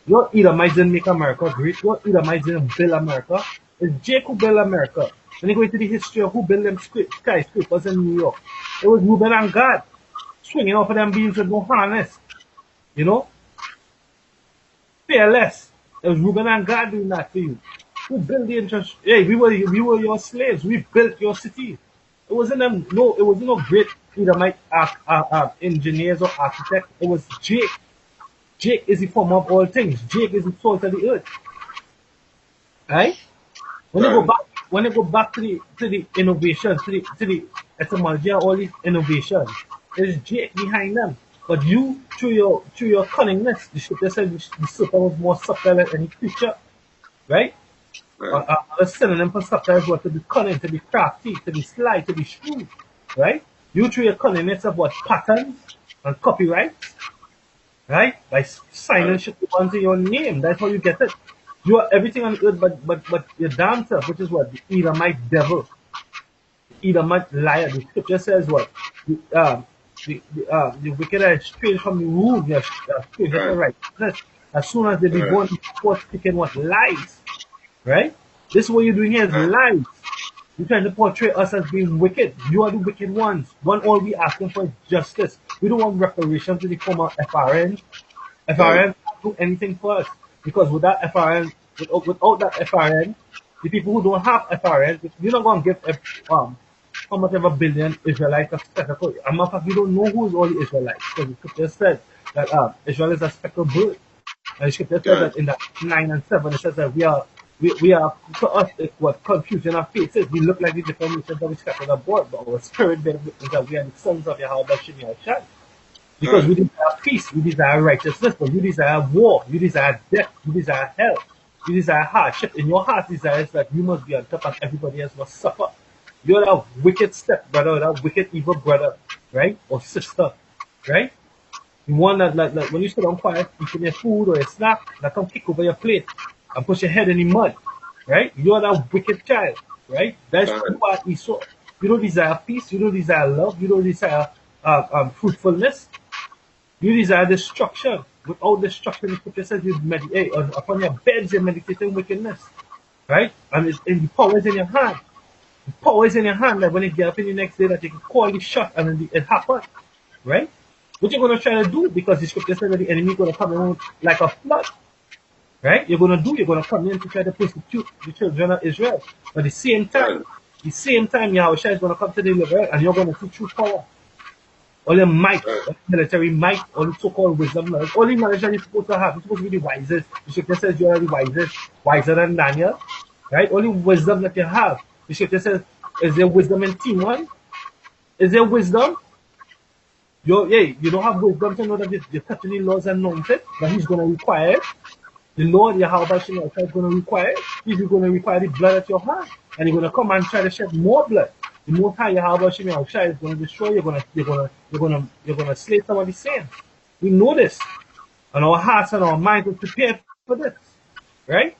B: Your Edomites didn't make America great. Your Edomites didn't build America. It's Jake who built America. When you go into the history of who built them skyscrapers in New York, it was Reuben and Gad swinging off of them beams with no harness. You know? Fearless. It was Reuben and Gad doing that for you. Who built the interest? Hey, we were your slaves. We built your city. It wasn't no great Edomite engineers or architects. It was Jake. Jake is the former of all things. Jake is the source of the earth. Right? When you go back to the innovation, to the etymology of all these innovations, there's Jake behind them. But you, through your cunningness, the scripture says the serpent was more subtle than any creature. Right? A synonym for subtle is what? To be cunning, to be crafty, to be sly, to be shrewd. Right? You, through your cunningness of what? Patterns and copyrights. Right? By signing shit onto your name. That's how you get it. You are everything on earth, but your damn self, which is what? The Edomite devil. The Edomite liar. The scripture says what? The wicked are estranged from the womb. They are estranged from righteousness. As soon as they be born, forth speaking what? Lies. Right? This is what you're doing here is lies. You're trying to portray us as being wicked. You are the wicked ones. All we asking for is justice. We don't want reparations in the form of FRN. FRN can't do anything for us. Because without FRN, without that FRN, the people who don't have FRN, you're not going to give how much of a billion Israelites a spectacle. As a matter of fact, we don't know who is all the Israelites. Because the scripture said that Israel is a speckled bird. And the scripture says that in that 9 and 7, it says that we are, to us, it's what confusion of faces. We look like the different nations that we scattered abroad, but our spirit bears witness that we are the sons of Yahweh Shem Yahshua. Because we desire peace, we desire righteousness, but you desire war, you desire death, you desire hell, you desire hardship. In your heart desires that you must be on top and everybody else must suffer. You're that wicked stepbrother, that wicked evil brother, right? Or sister, right? You want that, like when you sit down quiet, eating your food or your snack, that come kick over your plate and push your head in the mud, right? You're that wicked child, right? That's who you are, Esau. You don't desire peace, you don't desire love, you don't desire fruitfulness. You desire destruction. Without destruction, the scripture says you meditate upon your beds, you're meditating wickedness, right? And the power is in your hand. The power is in your hand that when you get up in the next day, that you can call the shot and it happens, right? What you're going to try to do, because the scripture says that the enemy is going to come in like a flood, right? You're going to come in to try to persecute the children of Israel. But at the same time, Yahweh is going to come to deliver, and you're going to see true power. All the might, all the military might, all the so-called wisdom knowledge, all the knowledge that you're supposed to have. You're supposed to be the wisest. The scripture says you're the wisest, wiser than Daniel, right? All the wisdom that you have. The scripture says, is there wisdom in Timon? Is there wisdom? You don't have wisdom to know that you're touching the Lord's anointed, but he's going to require it. The Lord, Yahweh Shem Yahshua, is going to require it. He's going to require the blood at your hand. And you're going to come and try to shed more blood. The Most High Yahweh Shem Yahshua is going to destroy. You're going to slay some of the saints. We know this, and our hearts and our minds are prepared for this, right?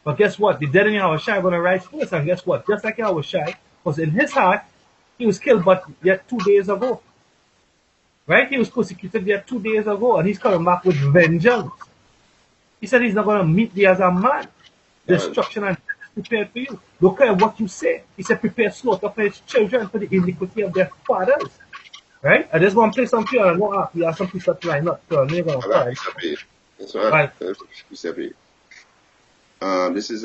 B: But guess what? The dead in Yahweh are going to rise first, and guess what? Just like Yahweh was in his heart, he was killed, but yet 2 days ago, right? He was persecuted yet 2 days ago, and he's coming back with vengeance. He said he's not going to meet thee as a man. Destruction and death is prepared for you. Don't care what you say. He said, prepare slaughter for his children for the iniquity of their fathers. Right? I just want to play some piano. I know we have some pieces to line up. So I'm going to cry.
A: That's right. This is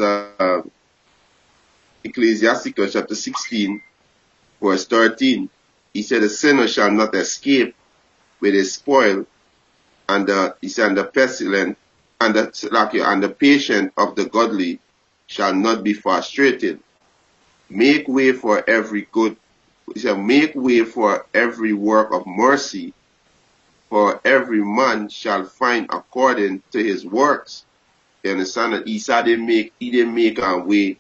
A: Ecclesiasticus chapter 16, verse 13. He said, the sinner shall not escape with his spoil, and he said, and the pestilent and the patience of the godly shall not be frustrated. Make way for every good. He said, make way for every work of mercy, for every man shall find according to his works. You understand that Esau didn't make way.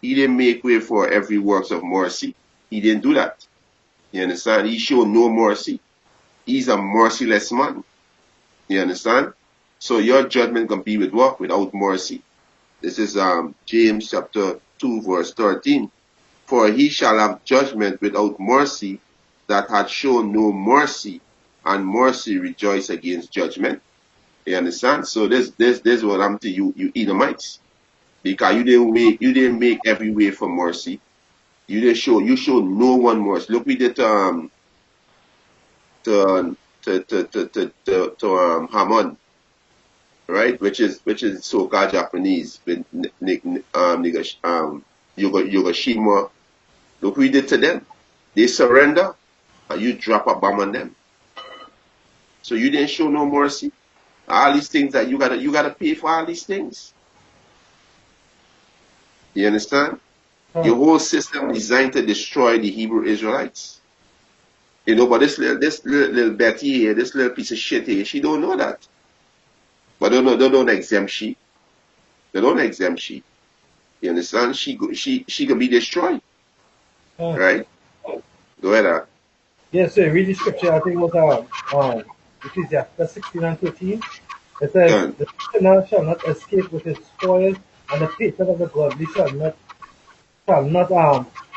A: He didn't make way for every works of mercy. He didn't do that. You understand? He showed no mercy. He's a merciless man. You understand? So your judgment can be with what? Without mercy. This is James chapter 2 verse 13. For he shall have judgment without mercy that had shown no mercy, and mercy rejoice against judgment. You understand? So this what I'm to you Edomites. Because you didn't make every way for mercy. You showed no one mercy. Look, we did to Haman, right? Which is so-called Japanese with Yogashima. Look, we did to them. They surrender, and you drop a bomb on them. So you didn't show no mercy. All these things that you gotta pay for all these things. You understand? Your whole system designed to destroy the Hebrew Israelites. You know, but this little Betty here, this little piece of shit here, she don't know that. But they don't exempt she. They don't exempt she. You understand? She can be destroyed. Right? Go ahead.
B: Yes, sir. Read the scripture. I think it was Ecclesiastes 16 and 13. It says, the sinner shall not escape with his spoil, and the patron of the godly shall not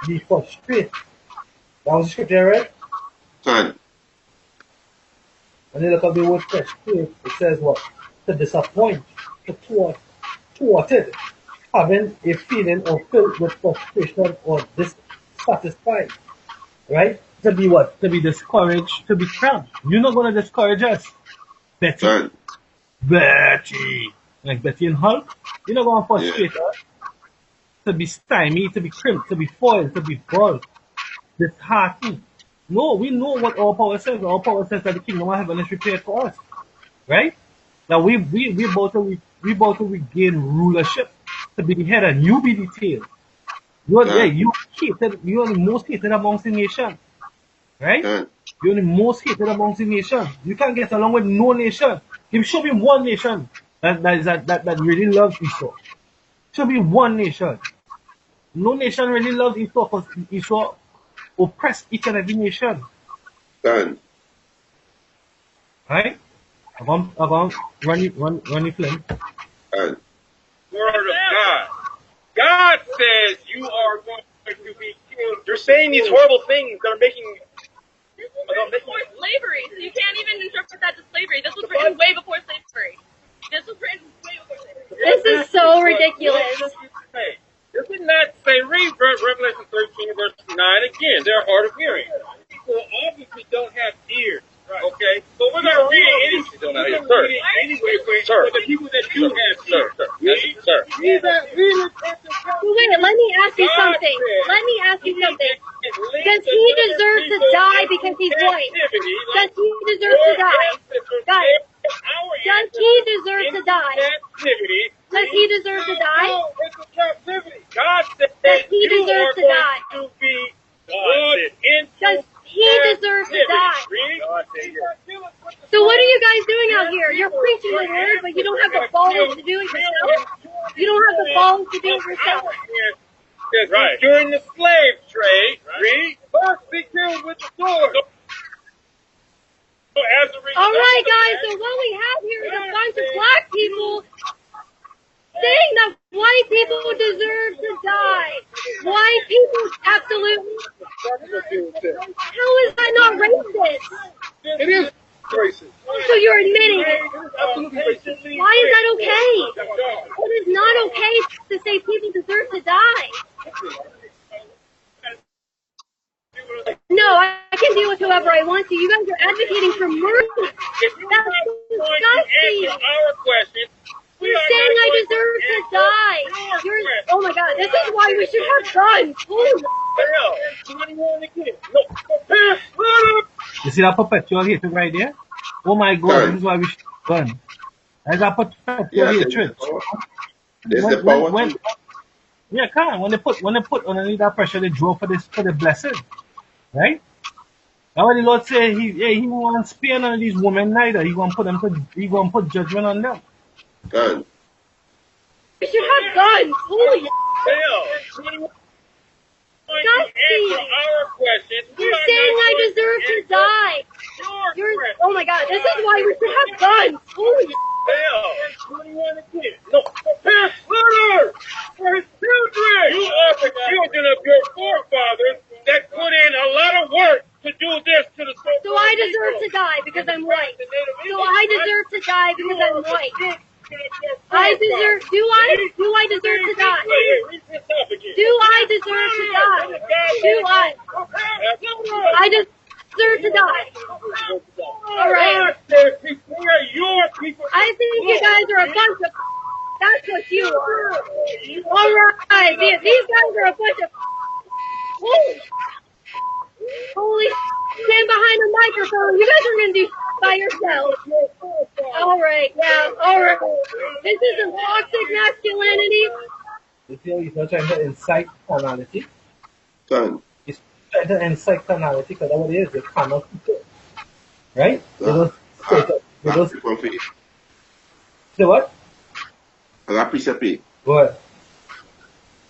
B: be frustrated. That was the scripture, right?
A: Fine.
B: And then look at the word frustrate. It says what? To disappoint, to thwarted, having a feeling or filled with frustration or dissatisfied. Right? To be what? To be discouraged, to be cramped. You're not going to discourage us. Betty.
A: Fine.
B: Betty. Like Betty and Hulk. You're not going to frustrate us. To be stymied, to be crimped, to be foiled, to be boiled, disheartened. No, we know what our power says. Our power says that the kingdom of heaven is prepared for us. Right? Now we about to regain rulership, to be the head and you be the tail. You are the most hated amongst the nation. Right? You're the most hated amongst the nation. You can't get along with no nation. Show me one nation that really loves Esau. Show me one nation. No nation really loves Esau because Esau oppressed each and every nation.
A: Done.
B: Right? About run the flame.
C: Word of God. God says you are going to be killed. You're saying these horrible things that are making.
F: This was written before slavery, so you can't even interpret that as slavery. This was written way before slavery. This was written way before slavery.
D: This is so ridiculous.
C: Does it not say, read Revelation 13, verse 9 again? They're hard of hearing. People obviously don't have ears. Right. Okay? So we're going to read it anyway for the people that do have ears. Sir.
D: Wait, let me ask you something. Does he deserve to die because he's white? Does he deserve to die? Guys, does he deserve to die? Does he deserve to die?
C: God said
D: Does he deserve to die?
C: To be
D: Does he deserve to die? So what are you guys doing out here? You're preaching the word, but you don't have the balls to do it yourself? You don't have the balls to do it yourself?
C: Right. During the slave trade, read, first be killed with the sword.
D: All right, guys, so what we have here is a bunch of black people saying that white people deserve to die. White people, absolutely. How is that not racist?
E: It is racist.
D: So you're admitting it. Why is that okay? It is not okay to say people deserve to die. No, I can deal with whoever I want to. You guys are advocating for murder. That's disgusting. You're saying I deserve to die. Oh my God, this is why we should have guns.
B: You see that perpetual hatred right there? Oh my God, this is why we should have guns. As a perpetual
A: Yeah,
B: hatred.
A: there's the power
B: When
A: too.
B: yeah, come on. When they put underneath that pressure, they draw for the blessing, right? Now when the Lord say he won't spare none of these women neither. He gonna put judgment on them.
A: Gun.
D: We should have guns. Holy
C: Hell, going to answer
D: disgusting.
C: our questions. We
D: You're
C: are
D: saying
C: not
D: I
C: going
D: deserve to
C: answer
D: die.
C: your questions.
D: Oh my god, this is why we should have guns. Holy
C: Hell, what do you want to get? No, prepare slaughter for his children. You are the children of your forefathers that put in a lot of work to do this to the
D: So I deserve to die because I'm white. So I deserve to die because I'm white. Do I deserve to die? Do I deserve to die? Do I deserve to die? Alright. I think you guys are a bunch of that's what you are. Alright, these guys are a bunch of holy stand behind the microphone. You guys are gonna do by yourselves. Alright, yeah, alright. This is some toxic masculinity.
B: You see how he's not trying to incite carnality?
A: Gun.
B: He's trying to incite carnality because that's what it is. They cannot people. Right? They don't they don't say what?
A: I got precept.
B: What?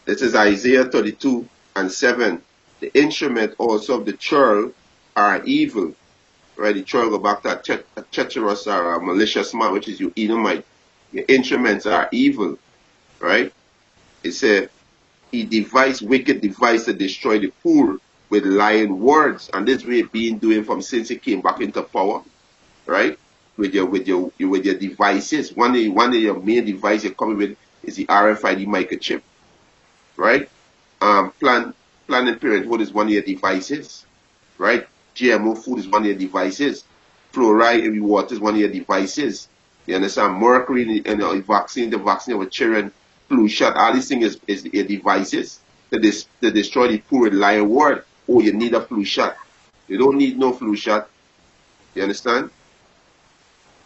A: This is Isaiah 32:7. The instrument also of the churl are evil. Right? The churl go back to a treacherous or a malicious man, which is your Edomite. Your instruments are evil. Right? It said, he devised wicked device to destroy the poor with lying words. And this way been doing from since he came back into power. Right? With your devices. One of your main devices you're coming with is the RFID microchip. Right? Planned Parenthood is one of your devices, right? GMO food is one of your devices. Fluoride in the water is one of your devices. You understand? Mercury in the vaccine of a children, flu shot, all these things is your devices to destroy the poor lying word. Oh, you need a flu shot. You don't need no flu shot. You understand?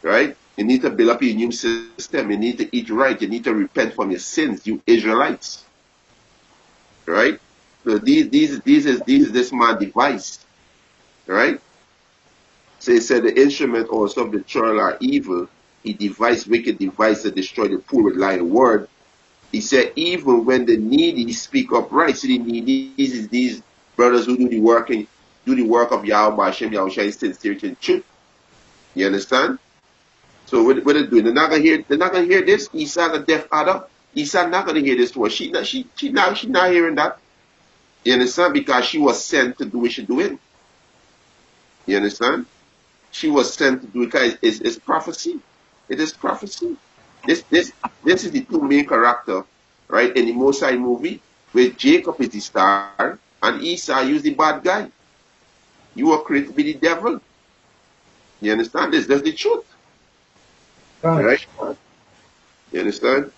A: Right? You need to build up your immune system. You need to eat right. You need to repent from your sins, you Israelites. Right? So these is this man's device. Right? So he said the instrument also of the churl are evil. He devised wicked device to destroy the poor with lying word. He said, even when the needy speak upright. So the needy is these brothers who do the work of Yahweh Hashem, Yahweh Shai, sincerity and truth. You understand? So what they're doing, they're not gonna hear this. Esau's a deaf adder. Esau not gonna hear this word. She not hearing that. You understand? Because she was sent to do what she's doing. You understand? She was sent to do it because it's prophecy. It is prophecy. This is the two main character, right, in the Mosai movie, where Jacob is the star and Esau is the bad guy. You were created to be the devil. You understand? That's the truth. Right? You understand?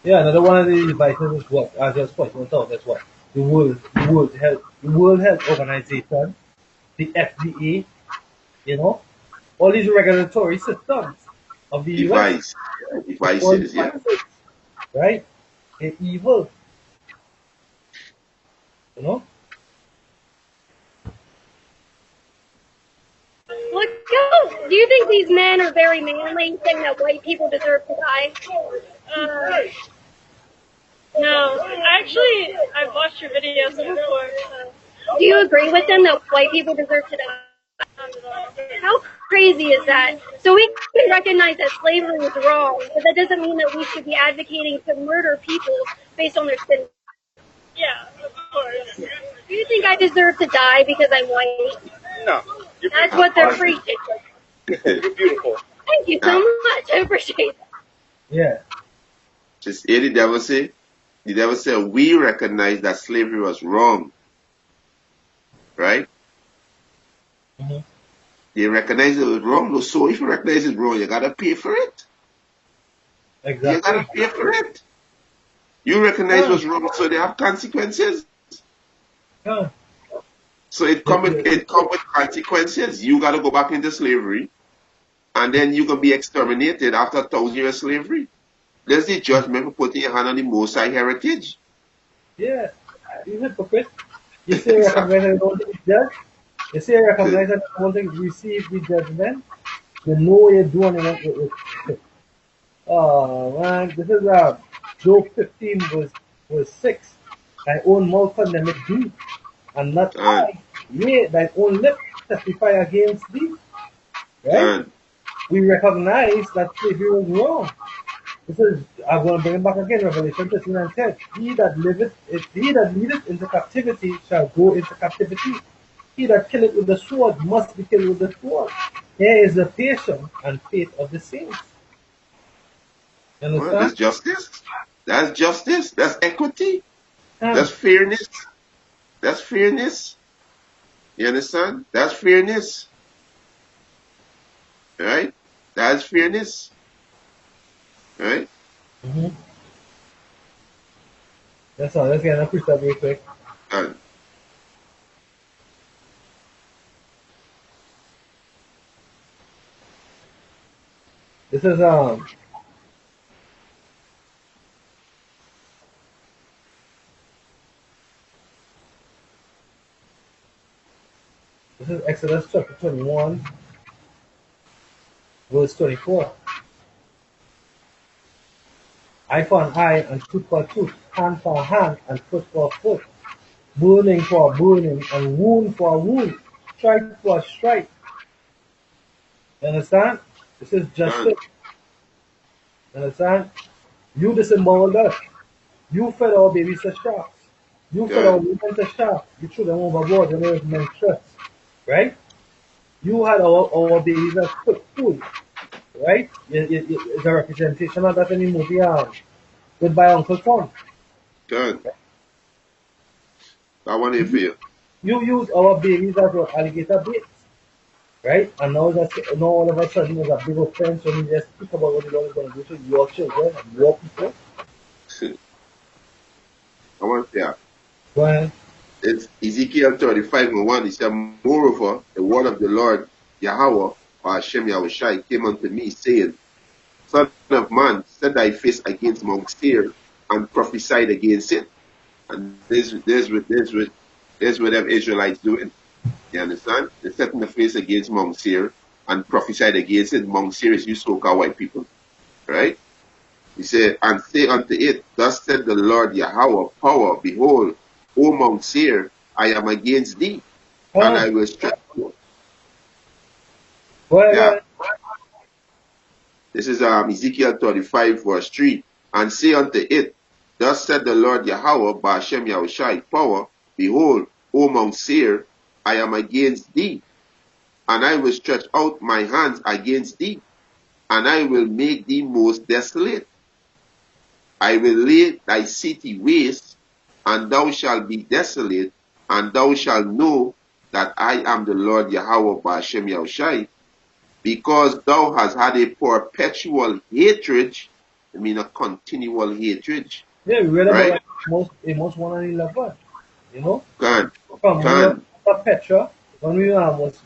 B: Yeah, another one of the devices is what? As just pointed out, that's what? The World Health Organization, the FDA, you know, all these regulatory systems of the US.
A: Devices, yeah.
B: Right? They're evil. You know?
D: Look, do you think these men are very manly, saying that white people deserve to die?
F: No, actually, I've watched your videos before.
D: Do you agree with them that white people deserve to die? How crazy is that? So we can recognize that slavery was wrong, but that doesn't mean that we should be advocating to murder people based on their skin.
F: Yeah, of course.
D: Do you think I deserve to die because I'm white?
C: No.
D: That's what they're preaching.
C: You're beautiful.
D: Thank you so much. I appreciate that.
B: Yeah.
A: Just hear the devil say. The devil said, we recognize that slavery was wrong. Right?
B: Mm-hmm.
A: They recognize it was wrong. So if you recognize it's wrong, you gotta pay for it.
B: Exactly.
A: You gotta pay for it. You recognize it was wrong, so they have consequences.
B: Yeah.
A: So it come with consequences. You gotta go back into slavery. and then you can be exterminated after 1,000 years of slavery. There's the judgment for putting your hand on the Most High heritage.
B: Yeah, you hypocrite. You say
A: Exactly.
B: recognize and don't think judge. You say recognize and don't think receive the judgment. You know what you're doing with oh man, this is Job 15 verse 6. Thy own mouth condemneth thee, and not
A: Done.
B: I. Yea, thy own lip testify against thee. Right?
A: Done.
B: We recognize that slavery was wrong. This is I'm going to bring it back again, Revelation 13 and 10. He that leadeth into captivity shall go into captivity. He that killeth with the sword must be killed with the sword. Here is the patience and faith of the saints. You
A: Well, that's
B: understand?
A: justice. That's justice. That's equity.
B: And
A: That's fairness. That's fairness. You understand? That's fairness. Right? That's fairness. Right?
B: that's all. Let's get a push that real quick.
A: Done.
B: This is Exodus chapter 21, verse 24. Eye for an eye and tooth for tooth, hand for hand and foot for foot, burning for burning and wound for wound, strike for strike. You understand? This is justice.
A: Done.
B: You understand? You disemboweled us. You fed our babies to sharks. You fed our
A: Done.
B: women to sharks. You threw them overboard when there was no trust. Right? You had our babies as food. Right? It's a representation of that in the movie Goodbye Uncle Tom.
A: Done. I want to feel.
B: You use our babies as your alligator bait. Right? And now all of a sudden there's a big offense when you just speak about what the Lord is going to do to your children and your people.
A: I want to say.
B: Go ahead.
A: It's Ezekiel 35 and 1. It said, moreover, the word of the Lord Yahweh, or Hashem Yahushai, came unto me, saying, Son of man, set thy face against Mount Seir, and prophesied against it. And this what them Israelites doing. You understand? They're setting the face against Mount Seir and prophesied against it. Mount Seir is you so-called white people. Right? He said, and say unto it, Thus said the Lord Yahweh, power, behold, O Mount Seir, I am against thee, and I will stretch you.
B: Go ahead.
A: Yeah. This is Ezekiel 35 verse 3. And say unto it, Thus said the Lord Yahweh, by Hashem Yahushai, power, behold, O Mount Seir, I am against thee, and I will stretch out my hands against thee, and I will make thee most desolate. I will lay thy city waste, and thou shalt be desolate, and thou shalt know that I am the Lord Yahweh by Hashem Yahushai, because thou hast had a perpetual hatred, I mean a continual hatred.
B: Yeah, we read
A: right?
B: about Amos 1 and 11. You know?
A: Can.
B: From Petra, when we was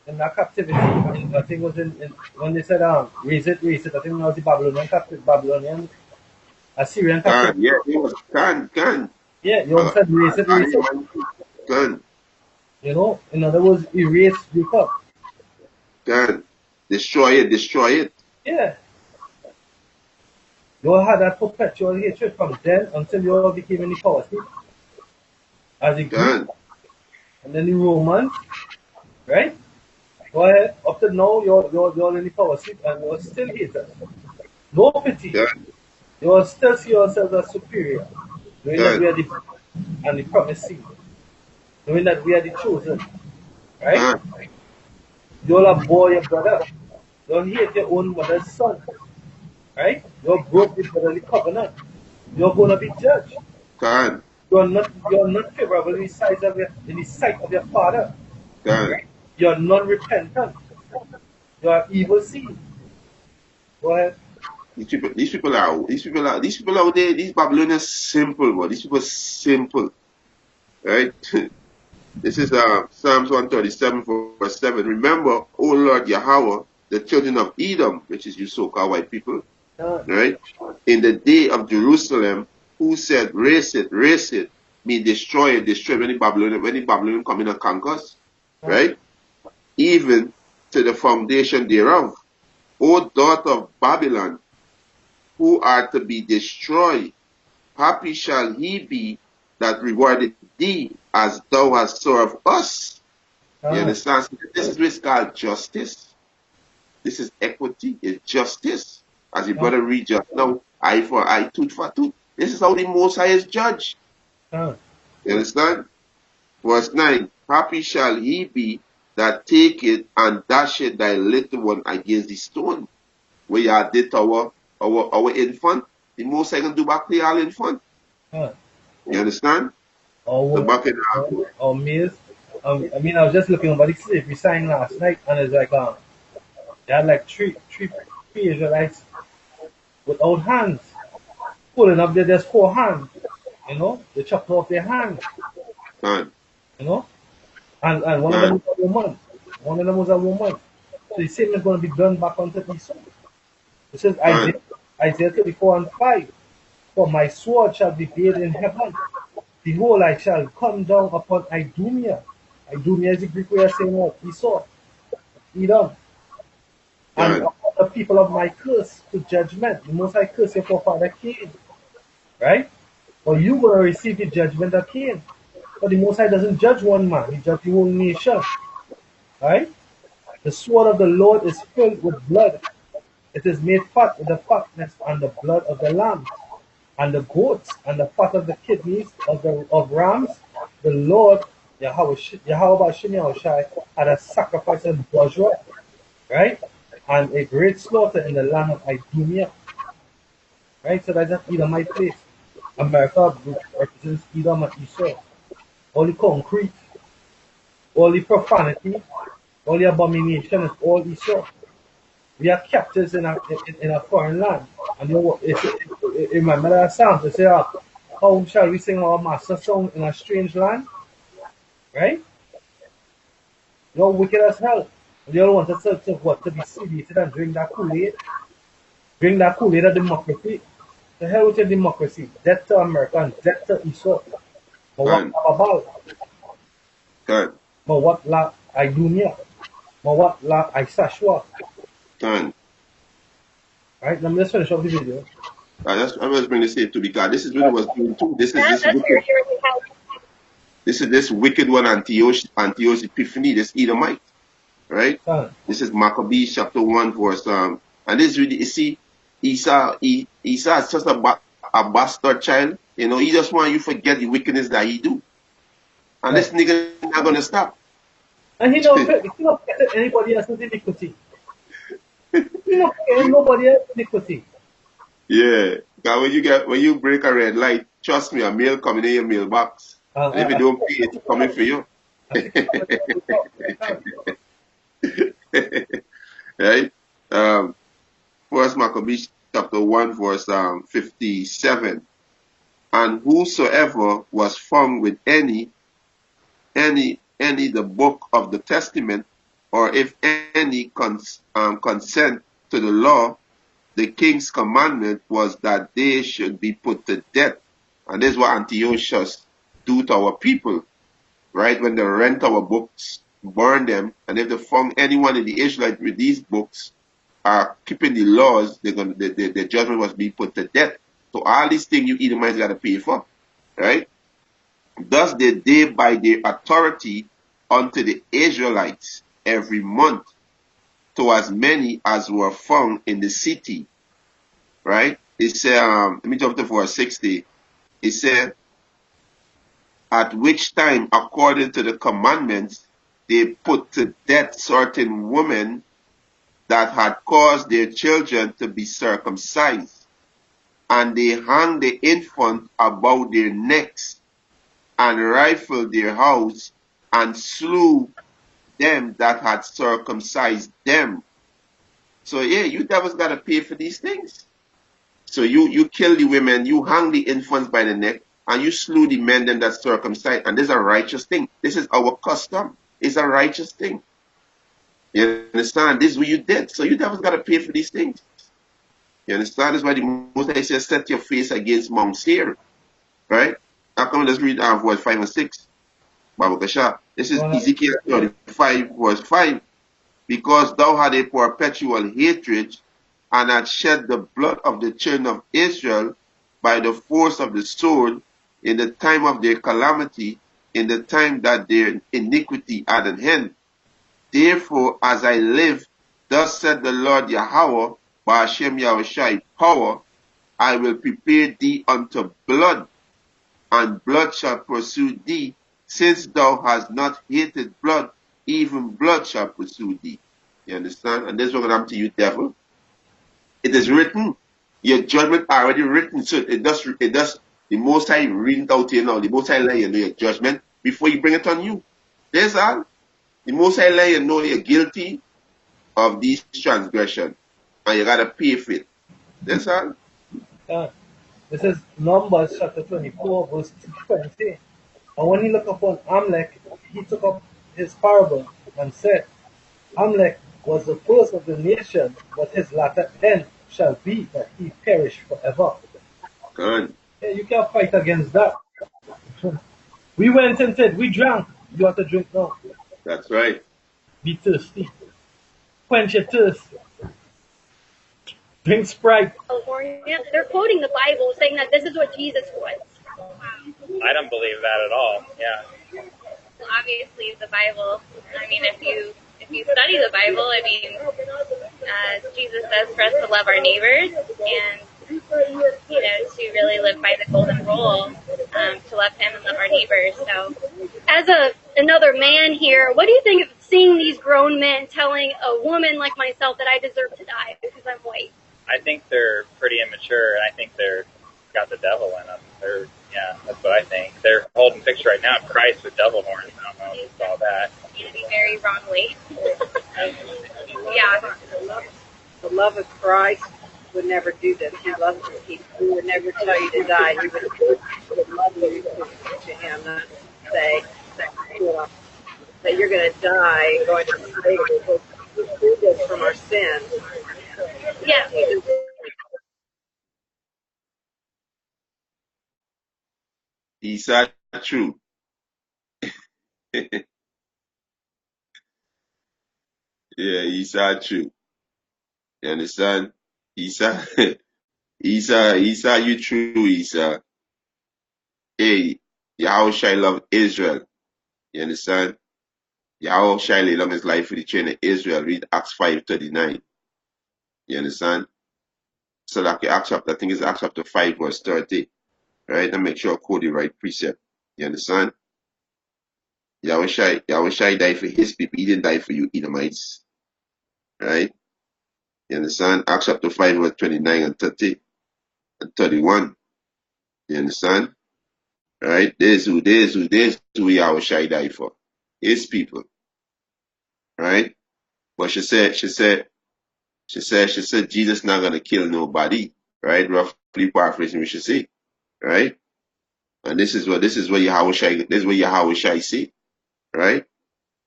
B: in that captivity, I think it was in when they said raise it, I think it was the Babylonian Assyrian captivity.
A: Yeah, it was can.
B: Yeah, you said raise it.
A: Can.
B: You know, in other words, erase Jacob.
A: Can. Destroy it.
B: Yeah. You all had that perpetual hatred from then until you all became in the power state. As a Greek, and then the Romans, right? Go ahead. Up to now, you're in the power seat and you're still haters. No pity. You still see yourselves as superior. Knowing that we are the promised seed. Knowing that we are the chosen. Right? You all abhor your brother. You all hate your own mother's son. Right? You broke the brotherly covenant. You're gonna be judged. You're not favorable in the sight of your father. Right? You're non-repentant. You're evil seed. Go ahead.
A: These people out there, these Babylonians simple, bro. These people simple. Right? This is Psalms 137 verse 7. Remember, O Lord Yahweh, the children of Edom, which is you so-called white people, right? In the day of Jerusalem, who said, raise it, mean destroy it, destroy when the Babylonian come in and conquer us, right? Even to the foundation thereof. O daughter of Babylon, who are to be destroyed, happy shall he be that rewarded thee as thou hast served us. You understand? So this is what's called justice. This is equity, it's justice. As your brother read just now, eye for eye, tooth for tooth. This is how the Most High is judged. You understand? Verse 9, happy shall he be that take it and dash it thy little one against the stone. Where you did our infant, the Most High can do back to our infant. You understand?
B: Or meals. I mean, I was just looking over the slavery sign last night, and it's like they had like three Israelites without hands, pulling up there's 4 hands. You know, they chopped off their hands. You know, and one of them was a woman. One of them was a woman. So the same is going to be done back onto Esau. It says Isaiah 34:5. For my sword shall be bathed in heaven. Behold, I shall come down upon Idumea. Idumea is the Greek way of saying what? Esau. Edom. And upon the people of my curse to judgment. The Most High curse your forefather Cain. Right? But you will receive the judgment of Cain. But the Most High doesn't judge one man, he judges the whole nation. Right? The sword of the Lord is filled with blood. It is made fat with the fatness and the blood of the lambs, and the goats, and the fat of the kidneys of rams. The Lord, Yahweh Shem Yahushai, had a sacrifice of Bozrah, right? And a great slaughter in the land of Idumea. Right? So that's just Edomite place. America represents Edom and Esau. All the concrete, all the profanity, all the abomination is all Esau. We are captives in a foreign land. And you know what? Remember that song to say, how shall we sing our master song in a strange land? Right? You're wicked as hell. You don't want us to be sedated and drink that Kool-Aid. Drink that Kool-Aid of democracy. The hell with your democracy. Death to America and death to Esau. But what Ababal? But what la Idumea? But what la Isashwa?
A: Right,
B: let me just finish off the video.
A: I'm just bring this here to because this is what it was doing too. This is this wicked one, Antiochus Epiphanes, this Edomite, right? This is Maccabees chapter 1 verse and this really, you see, Esau is just a bastard child. You know, he just want you forget the wickedness that he do, and this nigga not gonna stop.
B: And he don't get anybody else's iniquity. Nobody else iniquity.
A: Yeah, because when you break a red light, trust me, a mail coming in your mailbox. And if you don't pay, it's coming for you. Right? First Maccabees chapter 1 verse 57. And whosoever was found with any the book of the testament, or if any consent to the law, the king's commandment was that they should be put to death. And this is what Antiochus do to our people, right? When they rent our books, burn them, and if they found anyone in the Israelites with these books are keeping the laws, the judgment was being put to death. So all these things you Edomites got to pay for, right? Thus did they by their authority unto the Israelites every month, to as many as were found in the city, right? It said, let me jump to verse 60. It said, at which time, according to the commandments, they put to death certain women that had caused their children to be circumcised, and they hung the infant about their necks, and rifled their house, and slew them that had circumcised them. So yeah, you devils gotta pay for these things. So you kill the women, you hang the infants by the neck, and you slew the men them that circumcised, and this is a righteous thing. This is our custom. It's a righteous thing. You understand? This is what you did. So you never got to pay for these things. You understand? That's why the Most High says, set your face against Mount Seir. Right? Now come let's read verse 5 and 6. Babu Kasha. This is Ezekiel 35 verse 5. Because thou had a perpetual hatred and had shed the blood of the children of Israel by the force of the sword in the time of their calamity, in the time that their iniquity had an end. Therefore, as I live, thus said the Lord Yahweh, by Hashem Yahushai power, I will prepare thee unto blood, and blood shall pursue thee, since thou hast not hated blood, even blood shall pursue thee. You understand? And this is what I'm to you, devil. It is written. Your judgment already written. So it does the Most High reading it out here now. The Most High let you know your judgment before you bring it on you. That's all. The Most High let you know you're guilty of these transgressions. And you gotta pay for it. That's all.
B: This is Numbers chapter 24, verse 20. And when he looked upon Amalek, he took up his parable and said, Amalek was the first of the nation, but his latter end shall be that he perish forever.
A: Good.
B: Yeah, you can't fight against that. We went and said, we drank. You have to drink now.
A: That's right.
B: Be thirsty. Quench your thirst. Drink Sprite.
D: California, they're quoting the Bible saying that this is what Jesus was.
C: I don't believe that at all. Yeah.
F: Well, obviously, the Bible. I mean, if you study the Bible, I mean, Jesus says for us to love our neighbors and to really live by the golden rule, to love Him and love our neighbors. So,
D: as another man here, what do you think of seeing these grown men telling a woman like myself that I deserve to die because I'm white?
C: I think they're pretty immature, and I think they're got the devil in them. That's what I think. They're holding a picture right now of Christ with devil horns. I don't know if you saw that.
F: be very wrongly. Yeah.
G: The love of Christ would never do this. He loves his people. He would never tell you to die. He would love you to him, not say that you're going to die going to slavery. He freed us from our sins.
D: Yeah.
A: Esau true. Yeah, Esau true. You understand? Esau, Esau, you true, Esau. Hey, Yahweh shall love Israel. You understand? Yahweh shall lay long his life for the children of Israel. Read Acts 5:39. You understand? So like Acts chapter, I think it's Acts chapter 5 verse 30. Right? And make sure I quote the right precept. You understand? Yahweh shall die for his people. He didn't die for you Edomites. Right? You understand? Acts chapter 5 verse 29 and 30 and 31. You understand? Right? There's who Yahweh shall die for. His people. Right? But she said Jesus not gonna kill nobody. Right? Roughly paraphrasing what she say. Right? And this is what Yahweh shall say. Right?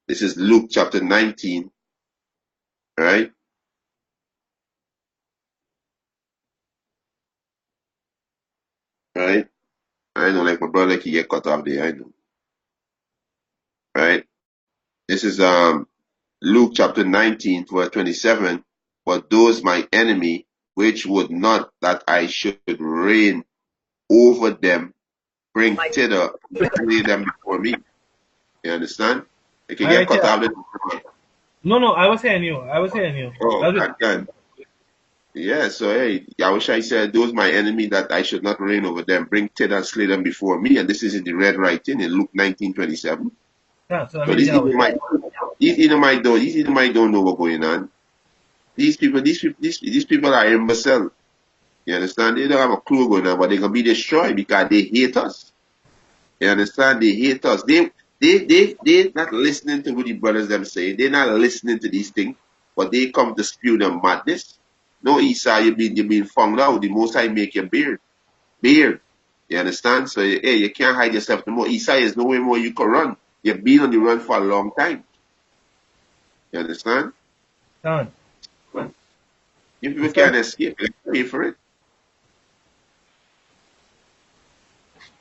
A: This is Luke chapter 19. Right? Right? I know, like my brother, he get cut off there. I know. Right? This is Luke chapter 19, verse 27. But those my enemy, which would not that I should reign over them, bring thither, lay them before me. You understand? They can get cut off.
B: No, I was hearing you.
A: Oh, I can. Yeah, so hey, Yahushua said, those my enemy that I should not reign over them, bring thither and slay them before me. And this is in the red writing in Luke 19:27.
B: Yeah, so
A: these Edomites don't know what's going on. These people are imbecile. You understand? They don't have a clue going on, but they're gonna be destroyed because they hate us. You understand? They hate us. They're not listening to what the brothers them say. They're not listening to these things, but they come to spew them madness. No, Esau, you've been found out. The Most High make you beard. You You understand? So, hey, you can't hide yourself no more. Esau is no way more you can run. You've been on the run for a long time. You understand?
B: Son.
A: You people can't escape. You pay for it.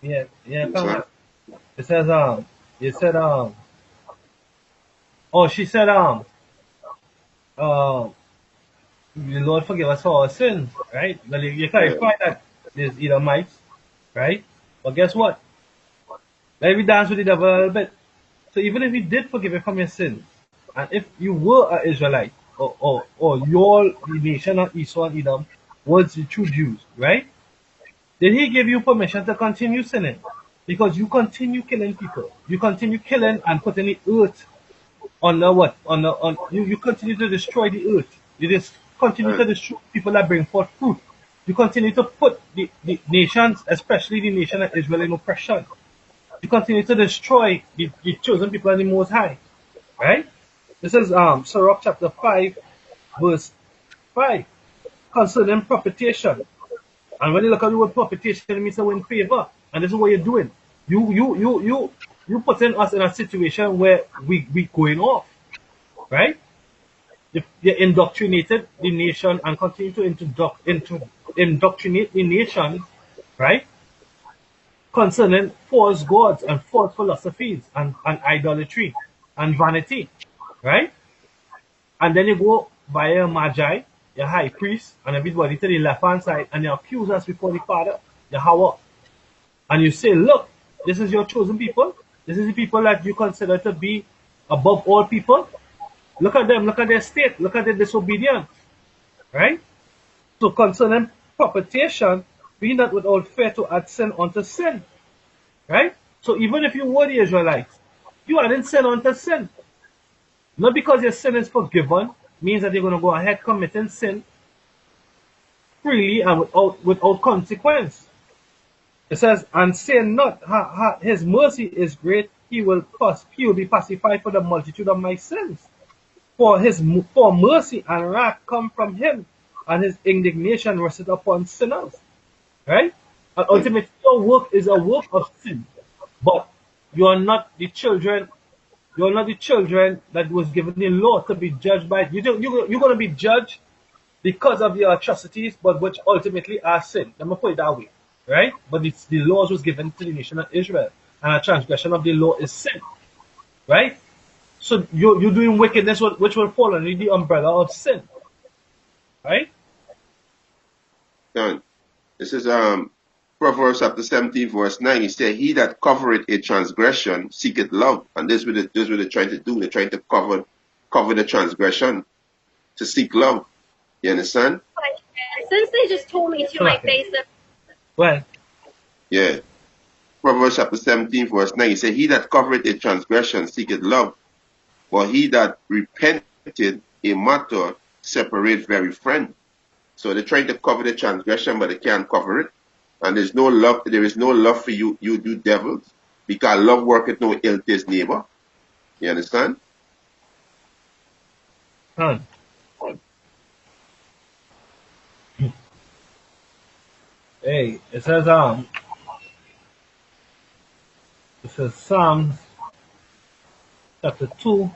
B: Yeah,
A: You
B: come
A: understand?
B: on. It says, it said, oh, she said, uh, the Lord forgive us for our sins, right? Well, you
A: Yeah.
B: clarify that there's Edomites, right? But guess what? Let me dance with the devil a little bit. So even if he did forgive you from your sins, and if you were an Israelite, or your the nation of Esau and Edom was the true Jews, right? Did he give you permission to continue sinning? Because you continue killing people. You continue killing and putting the earth on the what? You continue to destroy the earth. You just continue to destroy people that bring forth fruit. You continue to put the nations, especially the nation of Israel, in oppression. You continue to destroy the chosen people and the Most High. Right? This is Sirach chapter 5, verse 5, concerning propitiation. And when you look at the word propitiation, it means to win favor. And this is what you're doing. You putting us in a situation where we going off. Right? You indoctrinated the nation and continue to indoctrinate the nations, right? Concerning false gods and false philosophies and idolatry and vanity, right? And then you go via Magi, your high priest, and everybody to the left hand side, and you accuse us before the Father, Yahweh. And you say, look, this is your chosen people. This is the people that you consider to be above all people. Look at them, look at their state, look at their disobedience, right? So concerning propitiation, be not without fear to add sin unto sin, right? So even if you were the Israelites, you adding sin unto sin. Not because your sin is forgiven, means that you're going to go ahead committing sin freely and without consequence. It says, and say not, his mercy is great, he will be pacified for the multitude of my sins. For mercy and wrath come from him, and his indignation rested upon sinners. Right? And ultimately, your work is a work of sin. But you are not the children. You are not the children that was given the law to be judged by. You're going to be judged because of your atrocities, but which ultimately are sin. Let me put it that way. Right? But the laws was given to the nation of Israel, and a transgression of the law is sin. Right? So you're doing wickedness which will fall under the umbrella of sin. Right?
A: Done. This is Proverbs chapter 17, verse 9. He said, he that covereth a transgression seeketh love. And this is what they're trying to do. They're trying to cover the transgression to seek love. You understand?
D: Since they just told me to my face that
B: well.
A: Yeah. Proverbs chapter 17, verse 9. He said, he that covereth a transgression seeketh love, but he that repented a matter separate very friend. So they're trying to cover the transgression, but they can't cover it. And there is no love for you do devils, because love worketh no ill to his neighbor. You understand?
B: Hey, it says Psalms chapter 2.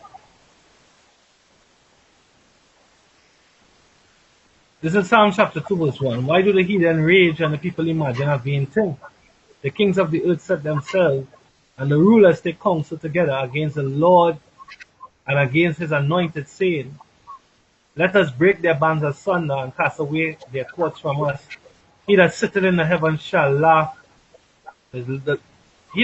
B: This is Psalm chapter 2 verse 1. Why do the heathen rage and the people imagine a vain thing? The kings of the earth set themselves, and the rulers take counsel together against the Lord and against his anointed, saying, let us break their bands asunder and cast away their cords from us. He that sitteth in the heaven shall laugh. He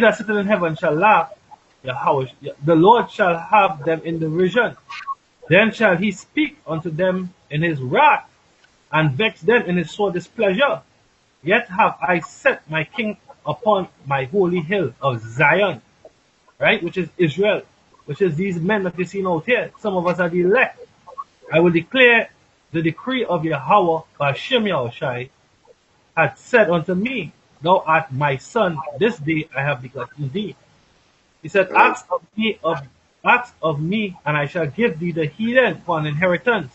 B: that sitteth in heaven shall laugh. The Lord shall have them in derision. Then shall he speak unto them in his wrath, and vex them in his sore displeasure. Yet have I set my king upon my holy hill of Zion, right? Which is Israel, which is these men that you see out here. Some of us are the elect. I will declare the decree of Yahweh, Hashem Yahushai, hath said unto me, thou art my son, this day I have begotten thee. He said, ask of me, and I shall give thee the heathen for an inheritance,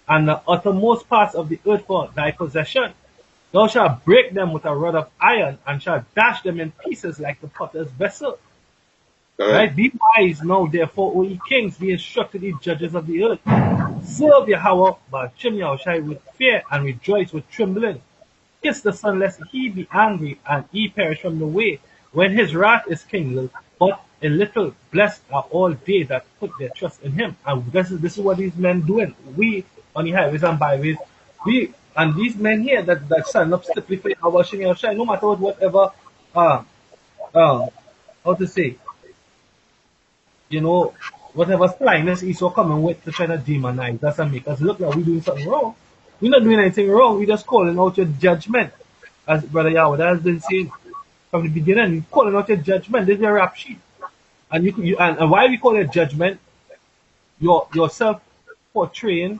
B: and the uttermost parts of the earth for thy possession. Thou shalt break them with a rod of iron, and shalt dash them in pieces like the potter's vessel.
A: Correct.
B: Right? Be wise now, therefore, O ye kings, be instructed, ye judges of the earth. Serve Yahweh, Ba'ashim Yahushai, with fear, and rejoice with trembling. Kiss the Son, lest he be angry, and ye perish from the way, when his wrath is kindled. But a little blessed are all they that put their trust in him. And this is what these men doing. We on the highways and byways, we and these men here that stand up stiffly for our Yahushai, no matter whatever uh how to say, whatever slyness Esau coming with to try to demonize us and make us look like we're doing something wrong. We're not doing anything wrong. We're just calling out your judgment. As Brother Yahweh has been saying from the beginning, you're calling out your judgment. This is your rap sheet. And why we call it judgment, your self portraying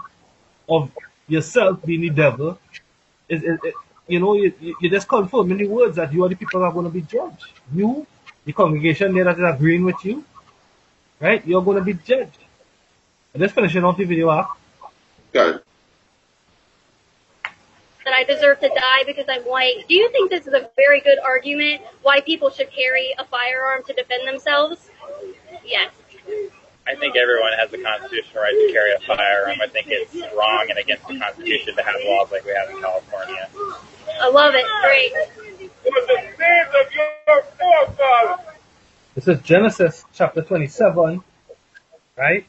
B: of yourself being the devil is you're just confirming the words that you are the people that are going to be judged. You, the congregation there that is agreeing with you, right? You're going to be judged. And just finishing off the video off.
A: Good.
D: That I deserve to die because I'm white. Do you think this is a very good argument why people should carry a firearm to defend themselves? Yes.
C: I think everyone has the constitutional right to carry a firearm. I think it's wrong and against the Constitution to have laws like we have in California.
D: I love it. Great.
E: For the sins of your forefathers.
B: This is Genesis chapter 27, right?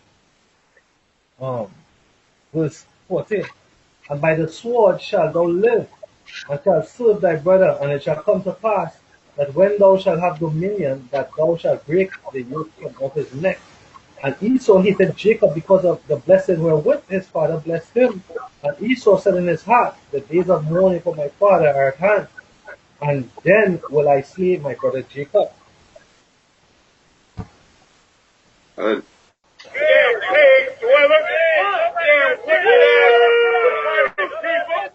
B: Verse 14. And by the sword shalt thou live, and shalt serve thy brother, and it shall come to pass that when thou shalt have dominion, that thou shalt break the yoke from off his neck. And Esau hated Jacob because of the blessing wherewith his father blessed him. And Esau said in his heart, the days of mourning for my father are at hand, and then will I slay my brother Jacob.
E: Damn pig dweller, damn wicked ass people.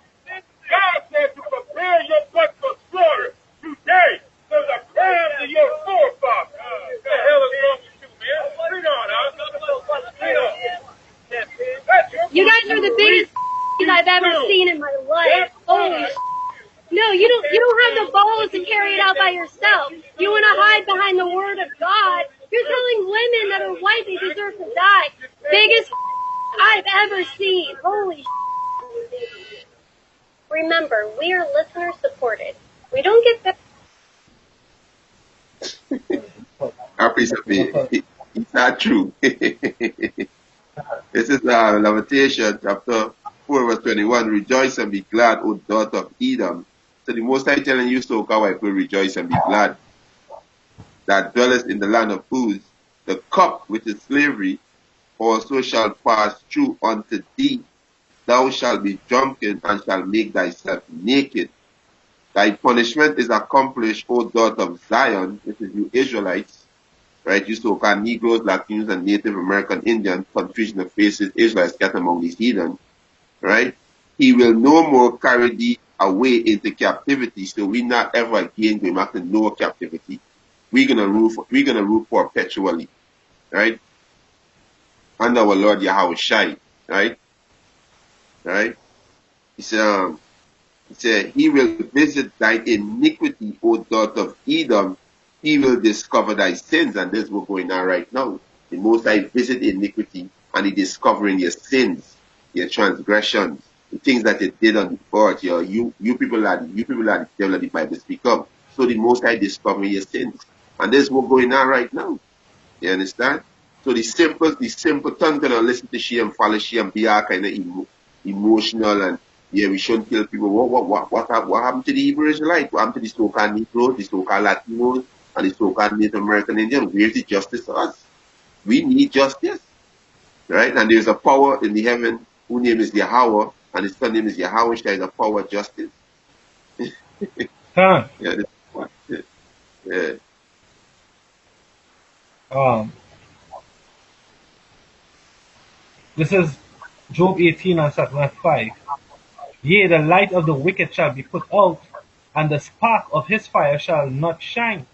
E: God said to prepare your butt for slaughter today for the crimes of your forefathers. What the hell is wrong with you, man? Read on,
D: You guys are the biggest I've ever seen in my life. Holy No, you don't have the balls to carry it out by yourself. You want to hide behind the word of God. You're telling women that are white they deserve to die. Biggest I've ever seen. Holy Remember, we are listener supported. We don't get that.
A: I appreciate it. It's not true. This is Lamentation chapter 4 verse 21. Rejoice and be glad, O daughter of Edom. So the Most High telling you, so wife will rejoice and be glad, that dwelleth in the land of Uz. The cup which is slavery also shall pass through unto thee. Thou shalt be drunken and shalt make thyself naked. Thy punishment is accomplished, O daughter of Zion, which is you Israelites, right? You so-called Negroes, Latinos, and Native American Indians, confusion of faces, Israelites scattered among these heathen, right? He will no more carry thee away into captivity, so we not ever again going back to no captivity. We're gonna rule perpetually, right? Under our Lord Yahweh Shai, right? Right? He said, he will visit thy iniquity, O daughter of Edom. He will discover thy sins, and this is what's going on right now. The Most High visit iniquity, and he discovering your sins, your transgressions, the things that you did on the earth. You people are the devil that the Bible speak of. So the Most High discovering your sins, and this is what's going on right now. You understand? So the simpleton gonna listen to she and follow she and be all kind of emotional and yeah, we shouldn't kill people. What happened to the Hebrew Israelites? What happened to the so-called Negroes, the so-called Latinos, and the so-called Native American Indians? Where's the justice for us? We need justice, right? And there's a power in the heaven whose name is Yahweh, and his son name is Yahweh. There is a power of justice.
B: Huh.
A: Yeah, yeah.
B: This is Job 18 and Psalm 5. Yea, the light of the wicked shall be put out, and the spark of his fire shall not shine.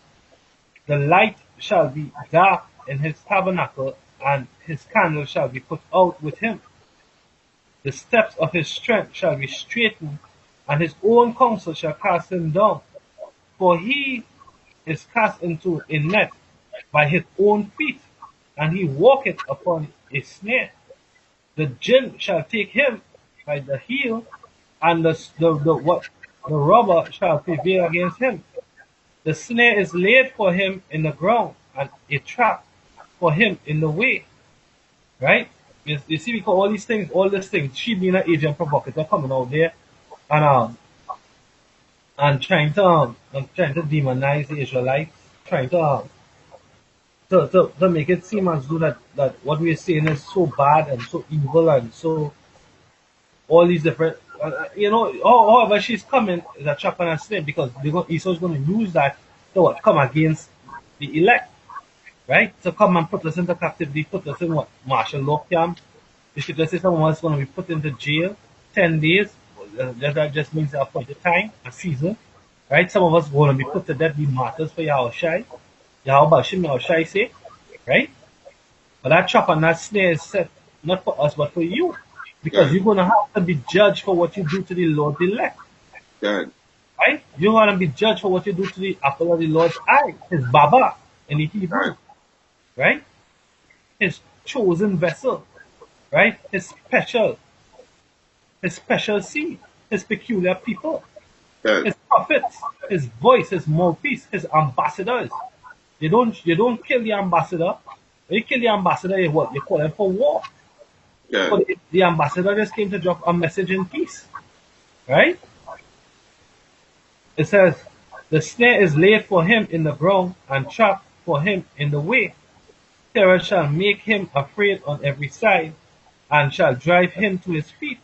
B: The light shall be dark in his tabernacle, and his candle shall be put out with him. The steps of his strength shall be straitened, and his own counsel shall cast him down. For he is cast into a net by his own feet, and he walketh upon a snare. The jinn shall take him by the heel, and the robber shall prevail against him. The snare is laid for him in the ground, and a trap for him in the way. Right? You see, because all these things, she being an agent provocateur coming out there and trying to demonize the Israelites, trying to make it seem as though that what we're saying is so bad and so evil and so all these different, however she's coming is a trap and a snare because Esau's going to use that to what, come against the elect, right? To come and put us into captivity, put us in what, martial law camp. The scripture says someone is going to be put into jail 10 days. That just means a appointed time, a season, right? Some of us are going to be put to death, be martyrs for Yahushai. Yahushai say, right? But that trap and that snare is set not for us but for you. Because you're going to have to be judged for what you do to the Lord's elect. Right? You're going to be judged for what you do to the apple of the Lord's eye, his Baba in the Hebrew. Right? His chosen vessel. Right? His special seed, his peculiar people, his prophets, his voice, his mouthpiece, his ambassadors. You don't kill the ambassador. When you kill the ambassador, you call him for war. But the ambassador just came to drop a message in peace. Right? It says, the snare is laid for him in the ground and trap for him in the way. Terror shall make him afraid on every side and shall drive him to his feet.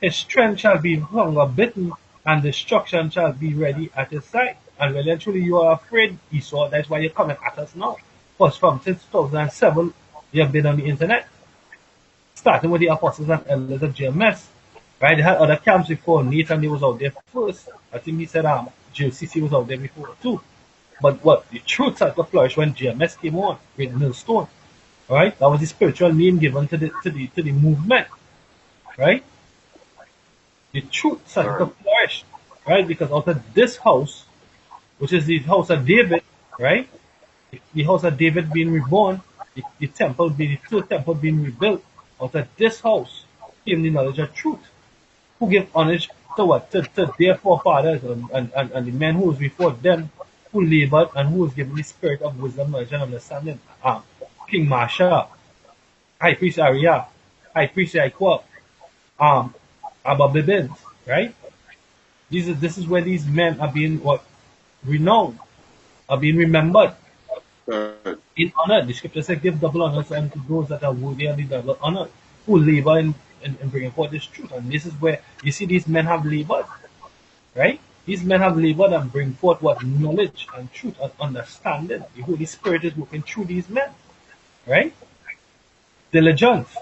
B: His strength shall be hunger bitten, and destruction shall be ready at his side. And really and truly, you are afraid, Esau. That's why you're coming at us now. Because from 2007, you have been on the internet. Starting with the apostles and elders of GMS. Right? They had other camps before. Nathan, he was out there first. I think he said JCC was out there before too. But what? The truth started to flourish when GMS came on with Millstone. Right? That was the spiritual name given to the movement. Right? The truth started to flourish, right? Because out of this house, which is the house of David, right? The house of David being reborn, the third temple being rebuilt, out of this house came the knowledge of truth. Who gave homage to what? To their forefathers and the men who was before them, who labored and who was given the spirit of wisdom, knowledge, and understanding. King Masha, High Priest Ariah, High Priest Yaquab, Abba Bibins, right? This is where these men are being renowned, are being remembered, in honor. The scripture says, give double honor to those that are worthy of the double honor, who labor in bringing forth this truth. And this is where you see these men have labored, right? These men have labored and bring forth what knowledge and truth and understanding. The Holy Spirit is working through these men, right? Diligence.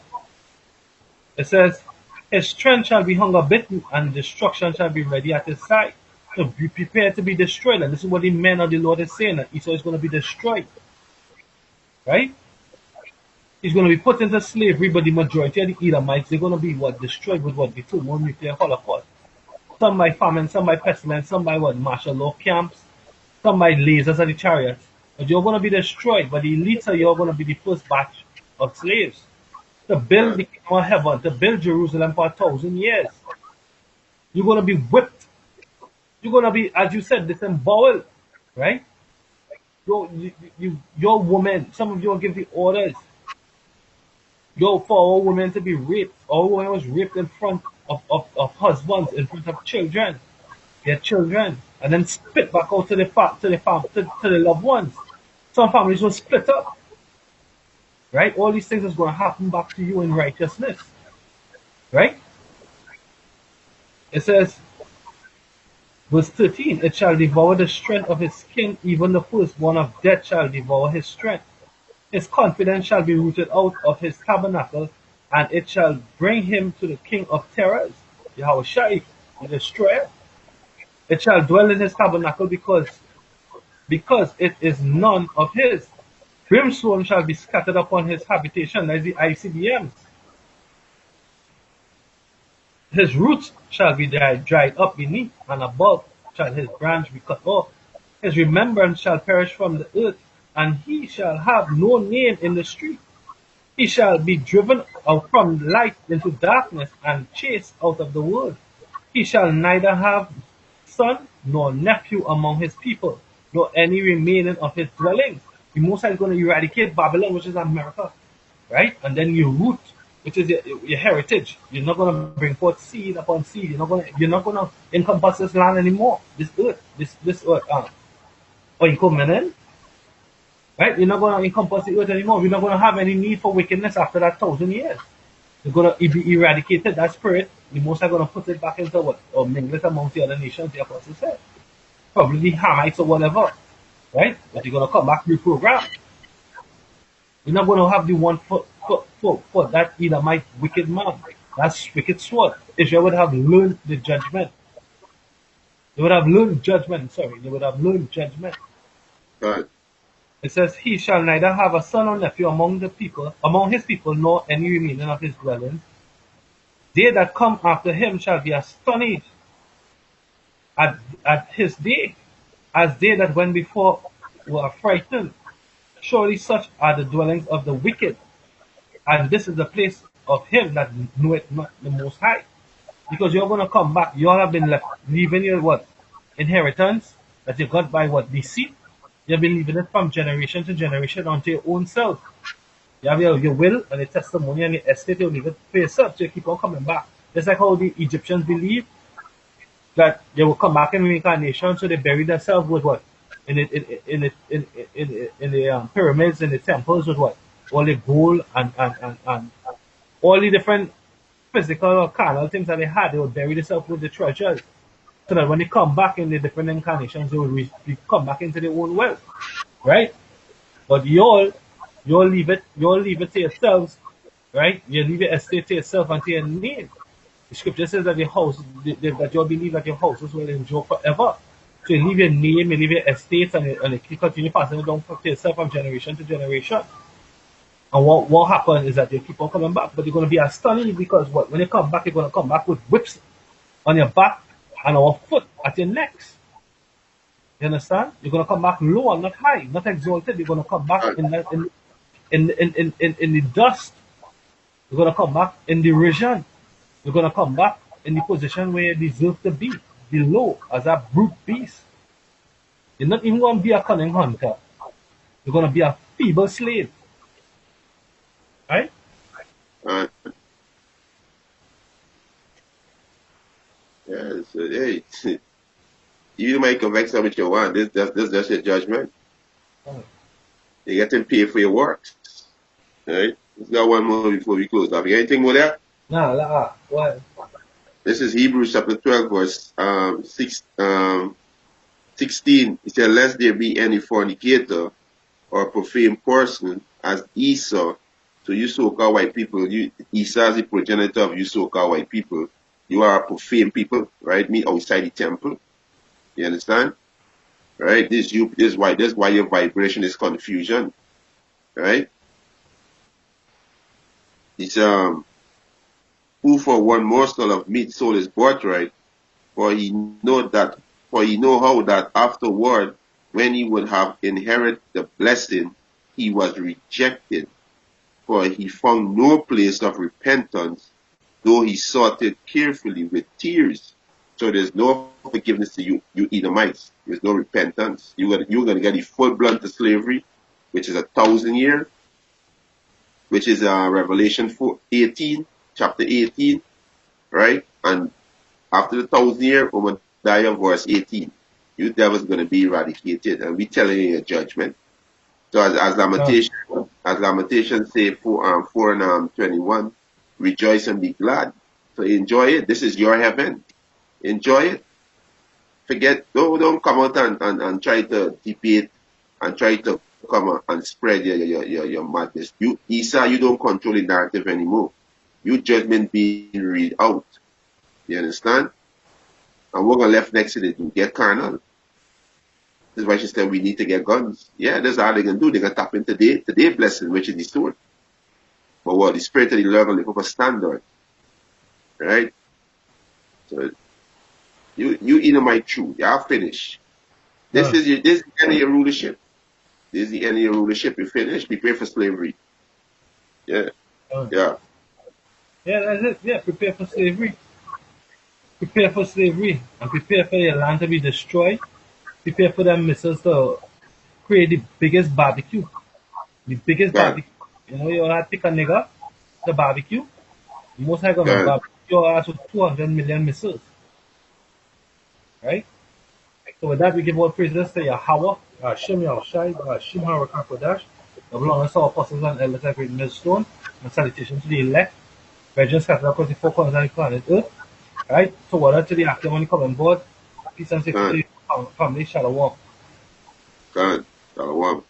B: It says, his strength shall be hunger bitten, and destruction shall be ready at his side. So be prepared to be destroyed. And this is what the men of the Lord is saying, that Esau is going to be destroyed. Right? He's going to be put into slavery, but the majority of the Edomites, they're going to be destroyed with the thermonuclear holocaust. Some by famine, some by pestilence, some by martial law camps, some by lasers of the chariots. But you're going to be destroyed. But the elites are you're going to be the first batch of slaves. To build the kingdom of heaven, to build Jerusalem for 1,000 years. You're going to be whipped. You're going to be, as you said, disemboweled, right? Your woman, some of you will give the orders. For all women to be raped. All women was raped in front of husbands, in front of children, their children, and then spit back out to the loved ones. Some families will split up. Right? All these things is going to happen back to you in righteousness. Right? It says, verse 13, it shall devour the strength of his king, even the firstborn of death shall devour his strength. His confidence shall be rooted out of his tabernacle, and it shall bring him to the king of terrors, Yahushai, the destroyer. It shall dwell in his tabernacle because it is none of his. Brimstone shall be scattered upon his habitation, as the ICBMs. His roots shall be dried up beneath, and above shall his branch be cut off. His remembrance shall perish from the earth, and he shall have no name in the street. He shall be driven out from light into darkness, and chased out of the world. He shall neither have son nor nephew among his people, nor any remaining of his dwellings. The Most High is going to eradicate Babylon, which is America, right? And then your root, which is your heritage. You're not going to bring forth seed upon seed. You're not going to encompass this land anymore. This earth, this earth. Or you come in, right? You're not going to encompass the earth anymore. We're not going to have any need for wickedness after that 1,000 years. It's going to be eradicated. That spirit, the Most are going to put it back into what? Or mingle it amongst the other nations, the apostle said. Probably the Hamites or whatever, right? But you're going to come back reprogrammed. You're not going to have the one for that Edomite wicked man. That's wicked sword. Israel would have learned the judgment. They would have learned judgment, sorry. They would have learned judgment.
A: Right.
B: It says, he shall neither have a son or nephew among his people, nor any remaining of his dwellings. They that come after him shall be astonished at his day, as they that went before were frightened. Surely such are the dwellings of the wicked, and this is the place of him that knoweth not the Most High. Because you're going to come back, you all have been left, leaving your what? Inheritance that you got by what? Deceit. You've been leaving it from generation to generation unto your own self. You have your will and your testimony and your estate, you leave it for yourself, so you keep on coming back. Just like how the Egyptians believe that they will come back in reincarnation, so they bury themselves with what? In the pyramids, in the temples with what? All the gold and all the different physical or carnal things that they had, they would bury themselves with the treasures. So that when they come back in the different incarnations, they will come back into their own wealth. Right? But you'll leave it to yourselves, right? You leave your estate to yourself and to your name. The scripture says that that you'll believe that your houses will endure forever. So you leave your name, you leave your estate, and you continue passing it down to yourself from generation to generation. And what happens is that they keep on coming back, but you're going to be astonished because what? When you come back, you're going to come back with whips on your back and our foot at your necks. You understand? You're going to come back low and not high, not exalted. You're going to come back in the dust. You're going to come back in derision. You're going to come back in the position where you deserve to be, below, as a brute beast. You're not even going to be a cunning hunter. You're going to be a feeble slave. Right?
A: Right. Yeah, so, hey, you might convex how much you want. That's your judgment.
B: Oh.
A: You get to pay for your works. Right? Let's got one more before we close off. You got anything more there?
B: No, what?
A: This is Hebrews chapter 12, verse 16. It says, lest there be any fornicator or profane person as Esau. So you so-called white people, Esau is the progenitor of you so-called white people. You are a profane people, right? Me outside the temple. You understand? Right? This is why your vibration is confusion. Right? It's who for one morsel of meat sold his birthright, for he know how that afterward, when he would have inherited the blessing, he was rejected, for he found no place of repentance, though he sought it carefully with tears. So there's no forgiveness to you Edomites. There's no repentance. You're gonna get the full blood to slavery, which is 1,000 years, which is Revelation 18, chapter 18, right? And after the 1,000 years, Obadiah verse 18, you devils gonna be eradicated, and we telling you a judgment. So as Lamentations say 4 and 21, rejoice and be glad. So enjoy it. This is your heaven. Enjoy it. Don't come out and try to debate and try to come out and spread your madness. Esau, you don't control the narrative anymore. Your judgment being read out. You understand? And we're gonna left next to it to get carnal. This is why she said we need to get guns. Yeah, that's all they can do. They can tap into their blessing, which is the sword. But what? The spirit of the Lord will live up a standard. Right? So you Edomite true. You are finished. This is the end of your rulership. This is the end of your rulership. You finished. Prepare for slavery. Yeah. Yeah.
B: Yeah, that's it. Yeah, prepare for slavery. Prepare for slavery. And prepare for your land to be destroyed. Prepare for them missiles to create the biggest barbecue. The biggest
A: God.
B: barbecue. You know, you all pick a nigga, the barbecue. Most are gonna
A: God.
B: barbecue your ass with 200 million missiles. Right? So with that, we give all praises to Yahweh, Hashem Yahushai, Hashem HaRakakodash, the belongings to our apostles and elders at Great Millstone, and salutations to the elect, virgins scattered across the four corners of the planet Earth. Right? So whether to the active when you come on board, peace and safety to your family, shalom.
A: God. Shalom.